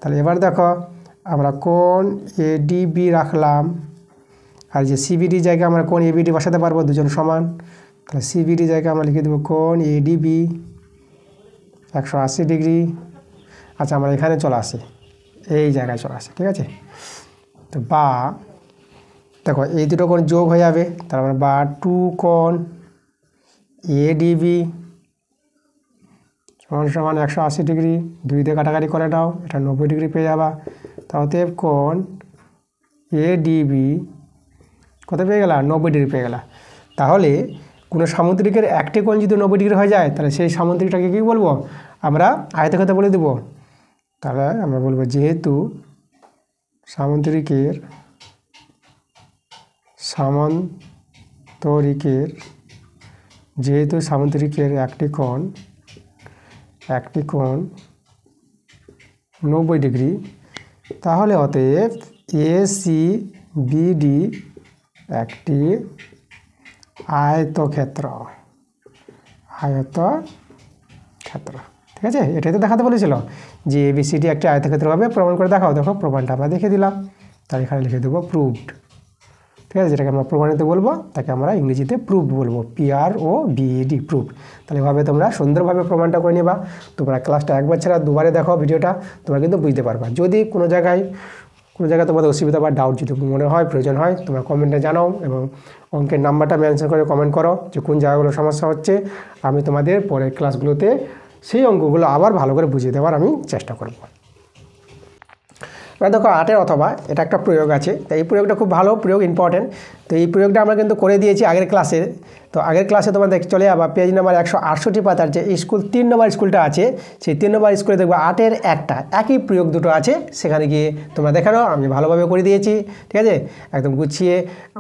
A: তাহলে এবার দেখো আমরা কোণ এডিবি রাখলাম, আর যে সিবিডি জায়গায় আমরা কোণ এবিডি বসাতে পারবো, দুজন সমান। তাহলে সিবিডি জায়গায় আমরা লিখে দেবো কোণ এডিবি 180 ডিগ্রি। আচ্ছা, আমরা এখানে চলে আসি, এই জায়গায় চলে আসি, ঠিক আছে? তো বা দেখো এই দুটো কোণ যোগ হয়ে যাবে, তারপর বা 2 কোণ এডিবি সমান 180 ডিগ্রি, 2 দিয়ে কাটাকাটি করে দাও, এটা 90 ডিগ্রি পেয়ে যাবা। তাহলে কোণ এডিবি কত পেয়ে গেলা, 90 ডিগ্রি পেয়ে গেলা। তাহলে কোনো সামুদ্রিকের একটি কোণ যদি 90 ডিগ্রি হয়ে যায়, তাহলে সেই সামুদ্রিকটাকে কী বলবো, আমরা আয়তক্ষেত্র বলে দেবো। তাহলে আমরা বলবো যেহেতু সামুদ্রিকের একটি কোণ 90 ডিগ্রি, তাহলে অতএব এসিবিডি একটি আয়তক্ষেত্র, ঠিক আছে? এটাই তো দেখাতে বলেছিল যে এবিসিডি একটি আয়তক্ষেত্র হবে, প্রমাণ করে দেখাও। দেখো প্রমাণটা আমরা দেখে দিলাম, তাই এখানে লিখে দেবো প্রুভড, ঠিক আছে? যেটাকে আমরা প্রমাণিত বলবো তাকে আমরা ইংরেজিতে প্রুভ বলবো, PROVED, প্রুভ। তাহলে এভাবে তোমরা সুন্দরভাবে প্রমাণটা করে নেবা। তোমরা ক্লাসটা একবার ছাড়া দুবারে দেখো ভিডিওটা, তোমরা কিন্তু বুঝতে পারবা। যদি কোনো জায়গায় তোমাদের অসুবিধা বা ডাউট যদি মনে হয়, প্রয়োজন হয়, তোমরা কমেন্টে জানাও এবং অঙ্কের নাম্বারটা মেনশন করে কমেন্ট করো যে কোন জায়গাগুলো সমস্যা হচ্ছে। আমি তোমাদের পরের ক্লাসগুলোতে সেই অঙ্কগুলো আবার ভালো করে বুঝিয়ে দেওয়ার আমি চেষ্টা করব। এবার দেখো 8 অথবা এটা একটা প্রয়োগ আছে, তো এই প্রয়োগটা খুব ভালো প্রয়োগ, ইম্পর্টেন্ট। তো এই প্রয়োগটা আমরা কিন্তু করে দিয়েছি আগের ক্লাসে। তো আগের ক্লাসে তোমরা চলে যাবা পেজ নাম্বার 168 পাতার যে স্কুল 3 নম্বর স্কুলটা আছে, সেই 3 নম্বর স্কুলে দেখবো 8-এর একটা একই প্রয়োগ দুটো আছে, সেখানে গিয়ে তোমরা দেখে নাও। আমি ভালোভাবে করে দিয়েছি, ঠিক আছে? একদম গুছিয়ে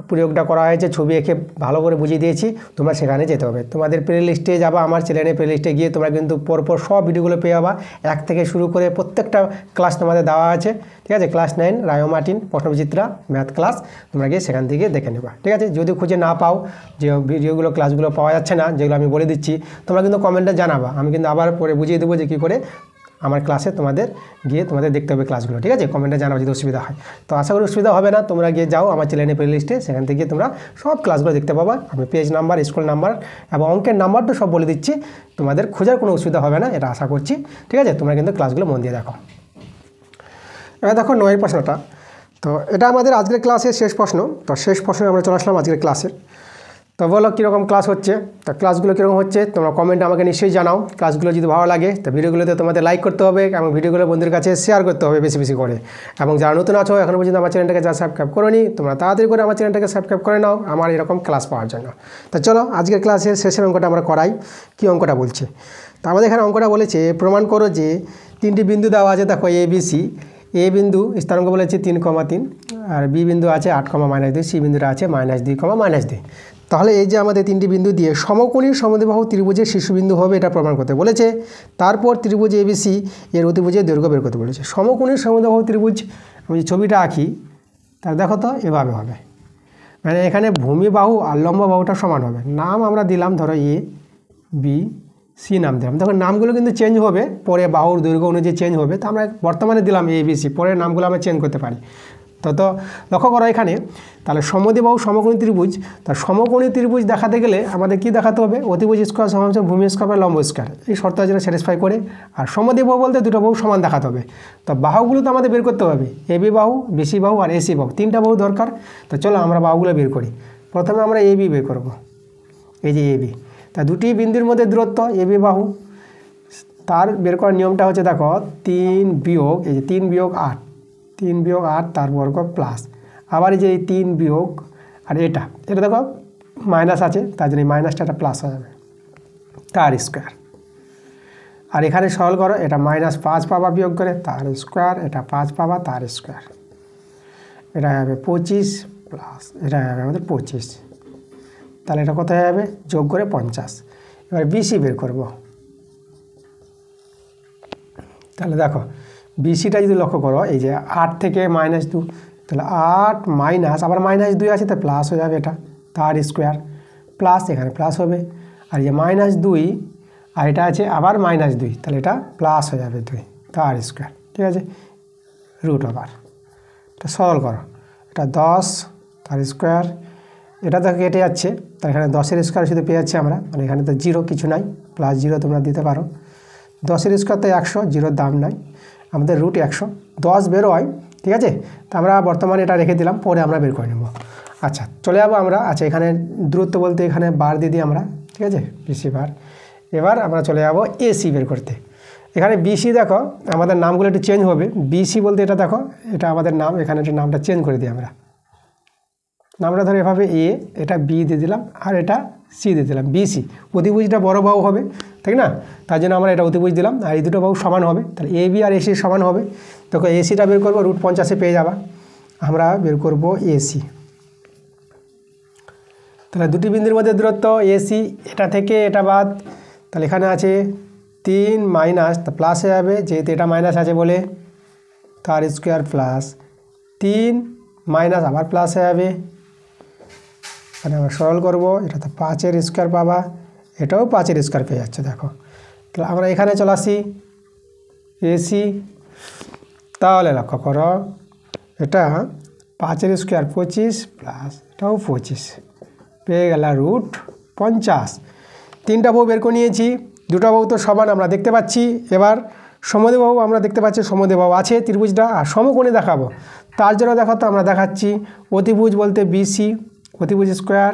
A: প্রয়োগটা করা হয়েছে, ছবি এঁকে ভালো করে বুঝিয়ে দিয়েছি। তোমরা সেখানে যেতে হবে, তোমাদের প্লে লিস্টে যাবা, আমার চ্যানেলের প্লে লিস্টে গিয়ে তোমরা কিন্তু পরপর সব ভিডিওগুলো পেয়ে যাবা, 1 থেকে শুরু করে প্রত্যেকটা ক্লাস তোমাদের দেওয়া আছে, ঠিক আছে? ক্লাস 9 রায় মার্টিন প্রশ্নবিচিত্রা ম্যাথ ক্লাস, তোমরা গিয়ে সেখান থেকে দেখে নেবা, ঠিক আছে? যদি খুঁজে না পাও, যে ভিডিওগুলো ক্লাসগুলো পাওয়া যাচ্ছে না, যেগুলো আমি বলে দিচ্ছি, তোমরা কিন্তু কমেন্টে জানাবা, আমি কিন্তু আবার পরে বুঝিয়ে দেবো যে কী করে আমার ক্লাসে তোমাদের দেখতে হবে ক্লাসগুলো, ঠিক আছে? কমেন্টে জানাও যদি অসুবিধা হয়। তো আশা করি অসুবিধা হবে না, তোমরা গিয়ে যাও আমার চ্যানেলের প্লে লিস্টে, সেখান থেকে তোমরা সব ক্লাসগুলো দেখতে পাবা। আমি পেজ নাম্বার, স্কুল নাম্বার এবং অঙ্কের নাম্বার তো সব বলে দিচ্ছি, তোমাদের খোঁজার কোনো অসুবিধা হবে না, এটা আশা করছি, ঠিক আছে? তোমরা কিন্তু ক্লাসগুলো মন দিয়ে দেখো। এবার দেখো 9 প্রশ্নটা, তো এটা আমাদের আজকের ক্লাসের শেষ প্রশ্ন। তো শেষ প্রশ্নে আমরা চলে আসলাম আজকের ক্লাসের। তো বলো কীরকম ক্লাস হচ্ছে, তো ক্লাসগুলো কীরকম হচ্ছে তোমরা কমেন্টে আমাকে নিশ্চয়ই জানাও। ক্লাসগুলো যদি ভালো লাগে তো ভিডিওগুলোতে তোমাদের লাইক করতে হবে এবং ভিডিওগুলো বন্ধুদের কাছে শেয়ার করতে হবে বেশি বেশি করে। এবং যারা নতুন আছো এখনও পর্যন্ত আমার চ্যানেলটাকে যা সাবস্ক্রাইব করোনি, তোমরা তাড়াতাড়ি করে আমার চ্যানেলটাকে সাবস্ক্রাইব করে নাও আমার এরকম ক্লাস পাওয়ার জন্য। তো চলো আজকের ক্লাসের শেষের অঙ্কটা আমরা করাই। কী অঙ্কটা বলছে, তো আমাদের এখানে অঙ্কটা বলেছে প্রমাণ করো যে 3টি বিন্দু দেওয়া আছে, দেখো ABC, এ বিন্দু স্থানাঙ্ক বলেছে 3,3, আর বি বিন্দু আছে 8,-2, সি বিন্দুটা আছে -2,-2। তাহলে এই যে আমাদের 3টি বিন্দু দিয়ে সমকোণী সমদ্বিবাহু ত্রিভুজের শীর্ষবিন্দু হবে এটা প্রমাণ করতে বলেছে। তারপর ত্রিভুজ ABC এর অতিভুজের দৈর্ঘ্য বের করতে বলেছে। সমকোণী সমদ্বিবাহু ত্রিভুজ আমি যে ছবিটা আঁকি, তার দেখো তো এভাবে হবে, মানে এখানে ভূমি বাহু আর লম্ব বাহুটা সমান হবে। নাম আমরা দিলাম ধরো ABC নাম দিলাম, দেখো নামগুলো কিন্তু চেঞ্জ হবে, পরে বাহুর দৈর্ঘ্য অনুযায়ী চেঞ্জ হবে। তো আমরা বর্তমানে দিলাম ABC, পরের নামগুলো আমরা চেঞ্জ করতে পারি। তো লক্ষ্য করো এখানে, তাহলে সমদ্বিবাহু সমকোণী ত্রিভুজ, তার সমকোণী ত্রিভুজ দেখাতে গেলে আমাদের কি দেখাতে হবে, অতিভুজ স্কোয়ার সমান ভূমি স্কোয়ার বা লম্ব স্কোয়ার, এই শর্ত যেটা স্যাটিসফাই করে। আর সমদ্বিবাহু বলতে দুটো বাহু সমান দেখাতে হবে। তো বাহুগুলো তো আমাদের বের করতে হবে, AB বাহু, BC বাহু আর AC বাহু, 3টা বাহু দরকার। তো চলো আমরা বাহুগুলো বের করি। প্রথমে আমরা এবি বের করব, এই যে এবি, তা দুটি বিন্দুর মধ্যে দূরত্ব এবি বাহু, তার বের করার নিয়মটা হচ্ছে দেখো 3 বিয়োগ এই যে 3 বিয়োগ 8, 3 বিয়োগ 8 তার বর্গ প্লাস, আবার এই যে এই 3 বিয়োগ আর এটা দেখো মাইনাস আছে, তার জন্য এই মাইনাসটা একটা প্লাস হয়ে যাবে, তার স্কোয়ার। আর এখানে সরল করো, এটা -5 পাবা বিয়োগ করে, তার স্কোয়ার, এটা 5 পাবা তার স্কোয়ার, এটা হবে 25 প্লাস এটা হবে আমাদের 25, তাহলে এটা কত হবে যোগ করে 50। এবার বিসি বের করব, তাহলে দেখো বিসিটা যদি লক্ষ্য করো এই যে 8 থেকে -2, তাহলে 8 মাইনাস আবার -2 আছে, তো প্লাস হয়ে যাবে, এটা তার স্কোয়ার প্লাস এখানে প্লাস হবে, আর এই যে -2 আর এটা আছে আবার -2, তাহলে এটা প্লাস হয়ে যাবে 2 তার স্কোয়ার, ঠিক আছে, রুট ওভার। এটা সরল করো, এটা 10 তার স্কোয়ার, এটা তো কেটে যাচ্ছে, তার এখানে 10-এর স্কোয়ার শুধু পেয়ে যাচ্ছে আমরা, মানে এখানে তো 0 কিছু নাই, +0 তোমরা দিতে পারো, 10-এর স্কোয়ার তো 100, 0-র দাম নাই, আমাদের রুট 100, 10 বের হয়, ঠিক আছে। তো আমরা বর্তমানে এটা রেখে দিলাম, পরে আমরা বের করে নেব। আচ্ছা চলে যাবো আমরা, আচ্ছা এখানে দূরত্ব বলতে এখানে বার দিয়ে দিই আমরা, ঠিক আছে, বিসি বার। এবার আমরা চলে যাব এসি বের করতে। এখানে বিসি দেখো আমাদের নামগুলো একটু চেঞ্জ হবে, বিসি বলতে এটা দেখো এটা আমাদের নাম, এখানে একটা নামটা চেঞ্জ করে দিই আমরা, নামটা ধরে এভাবে এ, এটা বি দিয়ে দিলাম, আর এটা সি দিয়ে দিলাম, বিসি। অতিভুজটা বড় বাহু হবে, ঠিক না, তার জন্য আমরা এটা অতিভুজ দিলাম, আর এই দুটো বাহু সমান হবে, তাহলে এ বি আর এসি সমান হবে। দেখো এসিটা বের করবো, √50 পেয়ে যাবা, আমরা বের করব এসি। তাহলে দুটি বিন্দুর মধ্যে দূরত্ব এসি, এটা থেকে এটা বাদ, তাহলে এখানে আছে 3 মাইনাস, তা প্লাস হয়ে যাবে যেহেতু এটা মাইনাস আছে বলে, তার স্কোয়ার প্লাস 3 মাইনাস আবার প্লাস হয়ে যাবে, মানে আমরা সরল করব, এটা তো 5-এর স্কোয়ার পাবা, এটাও 5-এর স্কোয়ার পেয়ে যাচ্ছে দেখো। তাহলে আমরা এখানে চলে আসি এসি, তাহলে লক্ষ্য করো এটা 5-এর স্কোয়ার 25 প্লাস এটাও 25, পেয়ে গেল √50। 3টা বাহু বের করে নিয়েছি, দুটো বাহু তো সমান আমরা দেখতে পাচ্ছি। এবার সমদ্বিবাহু আমরা দেখতে পাচ্ছি, সমদ্বিবাহু আছে ত্রিভুজটা, আর সমকোণী দেখাবো, তার জন্য দেখো তো আমরা দেখাচ্ছি অতিভুজ বলতে বিসি, অতিভুজ স্কোয়ার,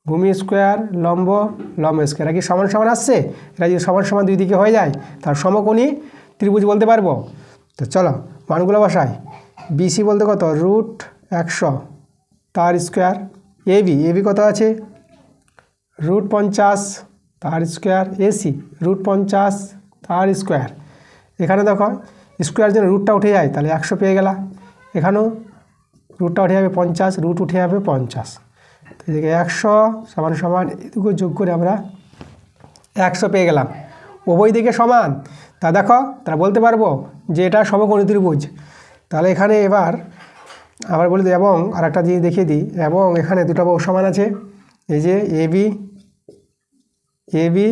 A: ভূমি স্কোয়ার, লম্ব স্কোয়ার, কি সমান সমান আসছে, এটা যদি সমান সমান দুই দিকে হয়ে যায় তার সমকোণী ত্রিভুজ বলতে পারবো। তো চলো মানগুলো বসাই, বিসি বলতে কত √100 তার স্কোয়ার, এবি কত আছে √50 তার স্কোয়ার, এসি √50 তার স্কোয়ার। এখানে দেখো স্কোয়ার জন্য রুটটা উঠে যায়, তাহলে 100 পেয়ে গেলা, এখানেও রুটটা উঠে যাবে 50, রুট উঠে যাবে 50, এদিকে 100 সমান সমান এটুকু যোগ করে আমরা 100 পেয়ে গেলাম, উভয় দিকে সমান। তা দেখো তারা বলতে পারবো যে এটা সমকোণী ত্রিভুজ। তাহলে এখানে এবার আবার বলে দিই, এবং আর একটা জিনিস দেখিয়ে দিই, এবং এখানে দুটো বাহু সমান আছে, এই যে এবি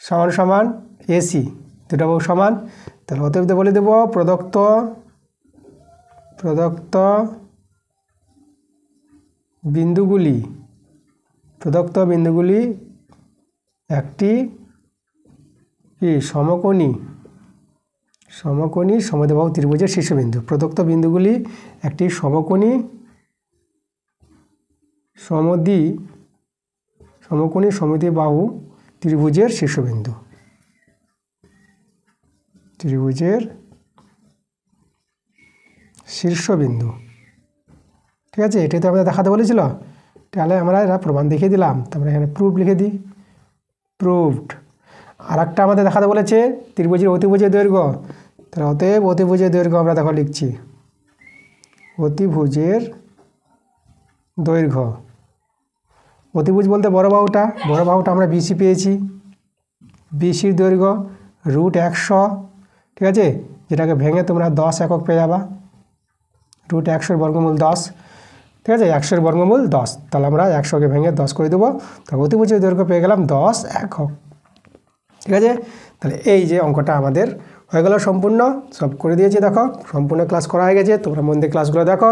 A: সমান সমান এসি, দুটো বাহু সমান। তাহলে অতএব বলে দেব প্রদত্ত বিন্দুগুলি একটি কি সমকোণী সমদ্বিবাহু ত্রিভুজের শীর্ষবিন্দু। প্রদত্ত বিন্দুগুলি একটি সমকোণী সমদ্বিবাহু ত্রিভুজের শীর্ষবিন্দু, ঠিক আছে। এটাই তো আমাদের দেখাতে বলেছিল, তাহলে আমরা এরা প্রমাণ দেখিয়ে দিলাম। তারপরে এখানে প্রুফ লিখে দিই, প্রুভড। আর একটা আমাদের দেখাতে বলেছে ত্রিভুজের অতিভুজের দৈর্ঘ্য, তাহলে অতএব অতিভুজের দৈর্ঘ্য আমরা দেখো লিখছি, অতিভুজের দৈর্ঘ্য, অতিভুজ বলতে বড় বাহুটা আমরা বিসি পেয়েছি, বিসির দৈর্ঘ্য √100, ঠিক আছে, যেটাকে ভেঙে তোমরা 10 একক পেয়ে যাবা, √100 বর্গমূল 10, ঠিক আছে, 100 বর্গমূল 10, তাহলে আমরা 100কে ভেঙে 10 করে দেবো, তাহলে অতিভুজের দৈর্ঘ্য পেয়ে গেলাম 10 একক, ঠিক আছে। তাহলে এই যে অঙ্কটা আমাদের হয়ে গেল সম্পূর্ণ, সব করে দিয়েছি দেখো, সম্পূর্ণ ক্লাস করা হয়ে গেছে। তোমরা মন দিয়ে ক্লাসগুলো দেখো,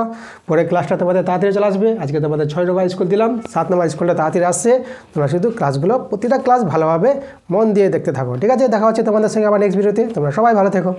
A: পরে ক্লাসটা তোমাদের তাড়াতাড়ি চলে আসবে। আজকে তোমাদের 6 নম্বর স্কুল দিলাম, 7 নম্বর স্কুলটা তাড়াতাড়ি আসছে। তোমরা শুধু ক্লাসগুলো প্রতিটা ক্লাস ভালোভাবে মন দিয়ে দেখতে থাকো, ঠিক আছে। দেখা হচ্ছে তোমাদের সঙ্গে আবার নেক্সট ভিডিওতে, তোমরা সবাই ভালো থেকো।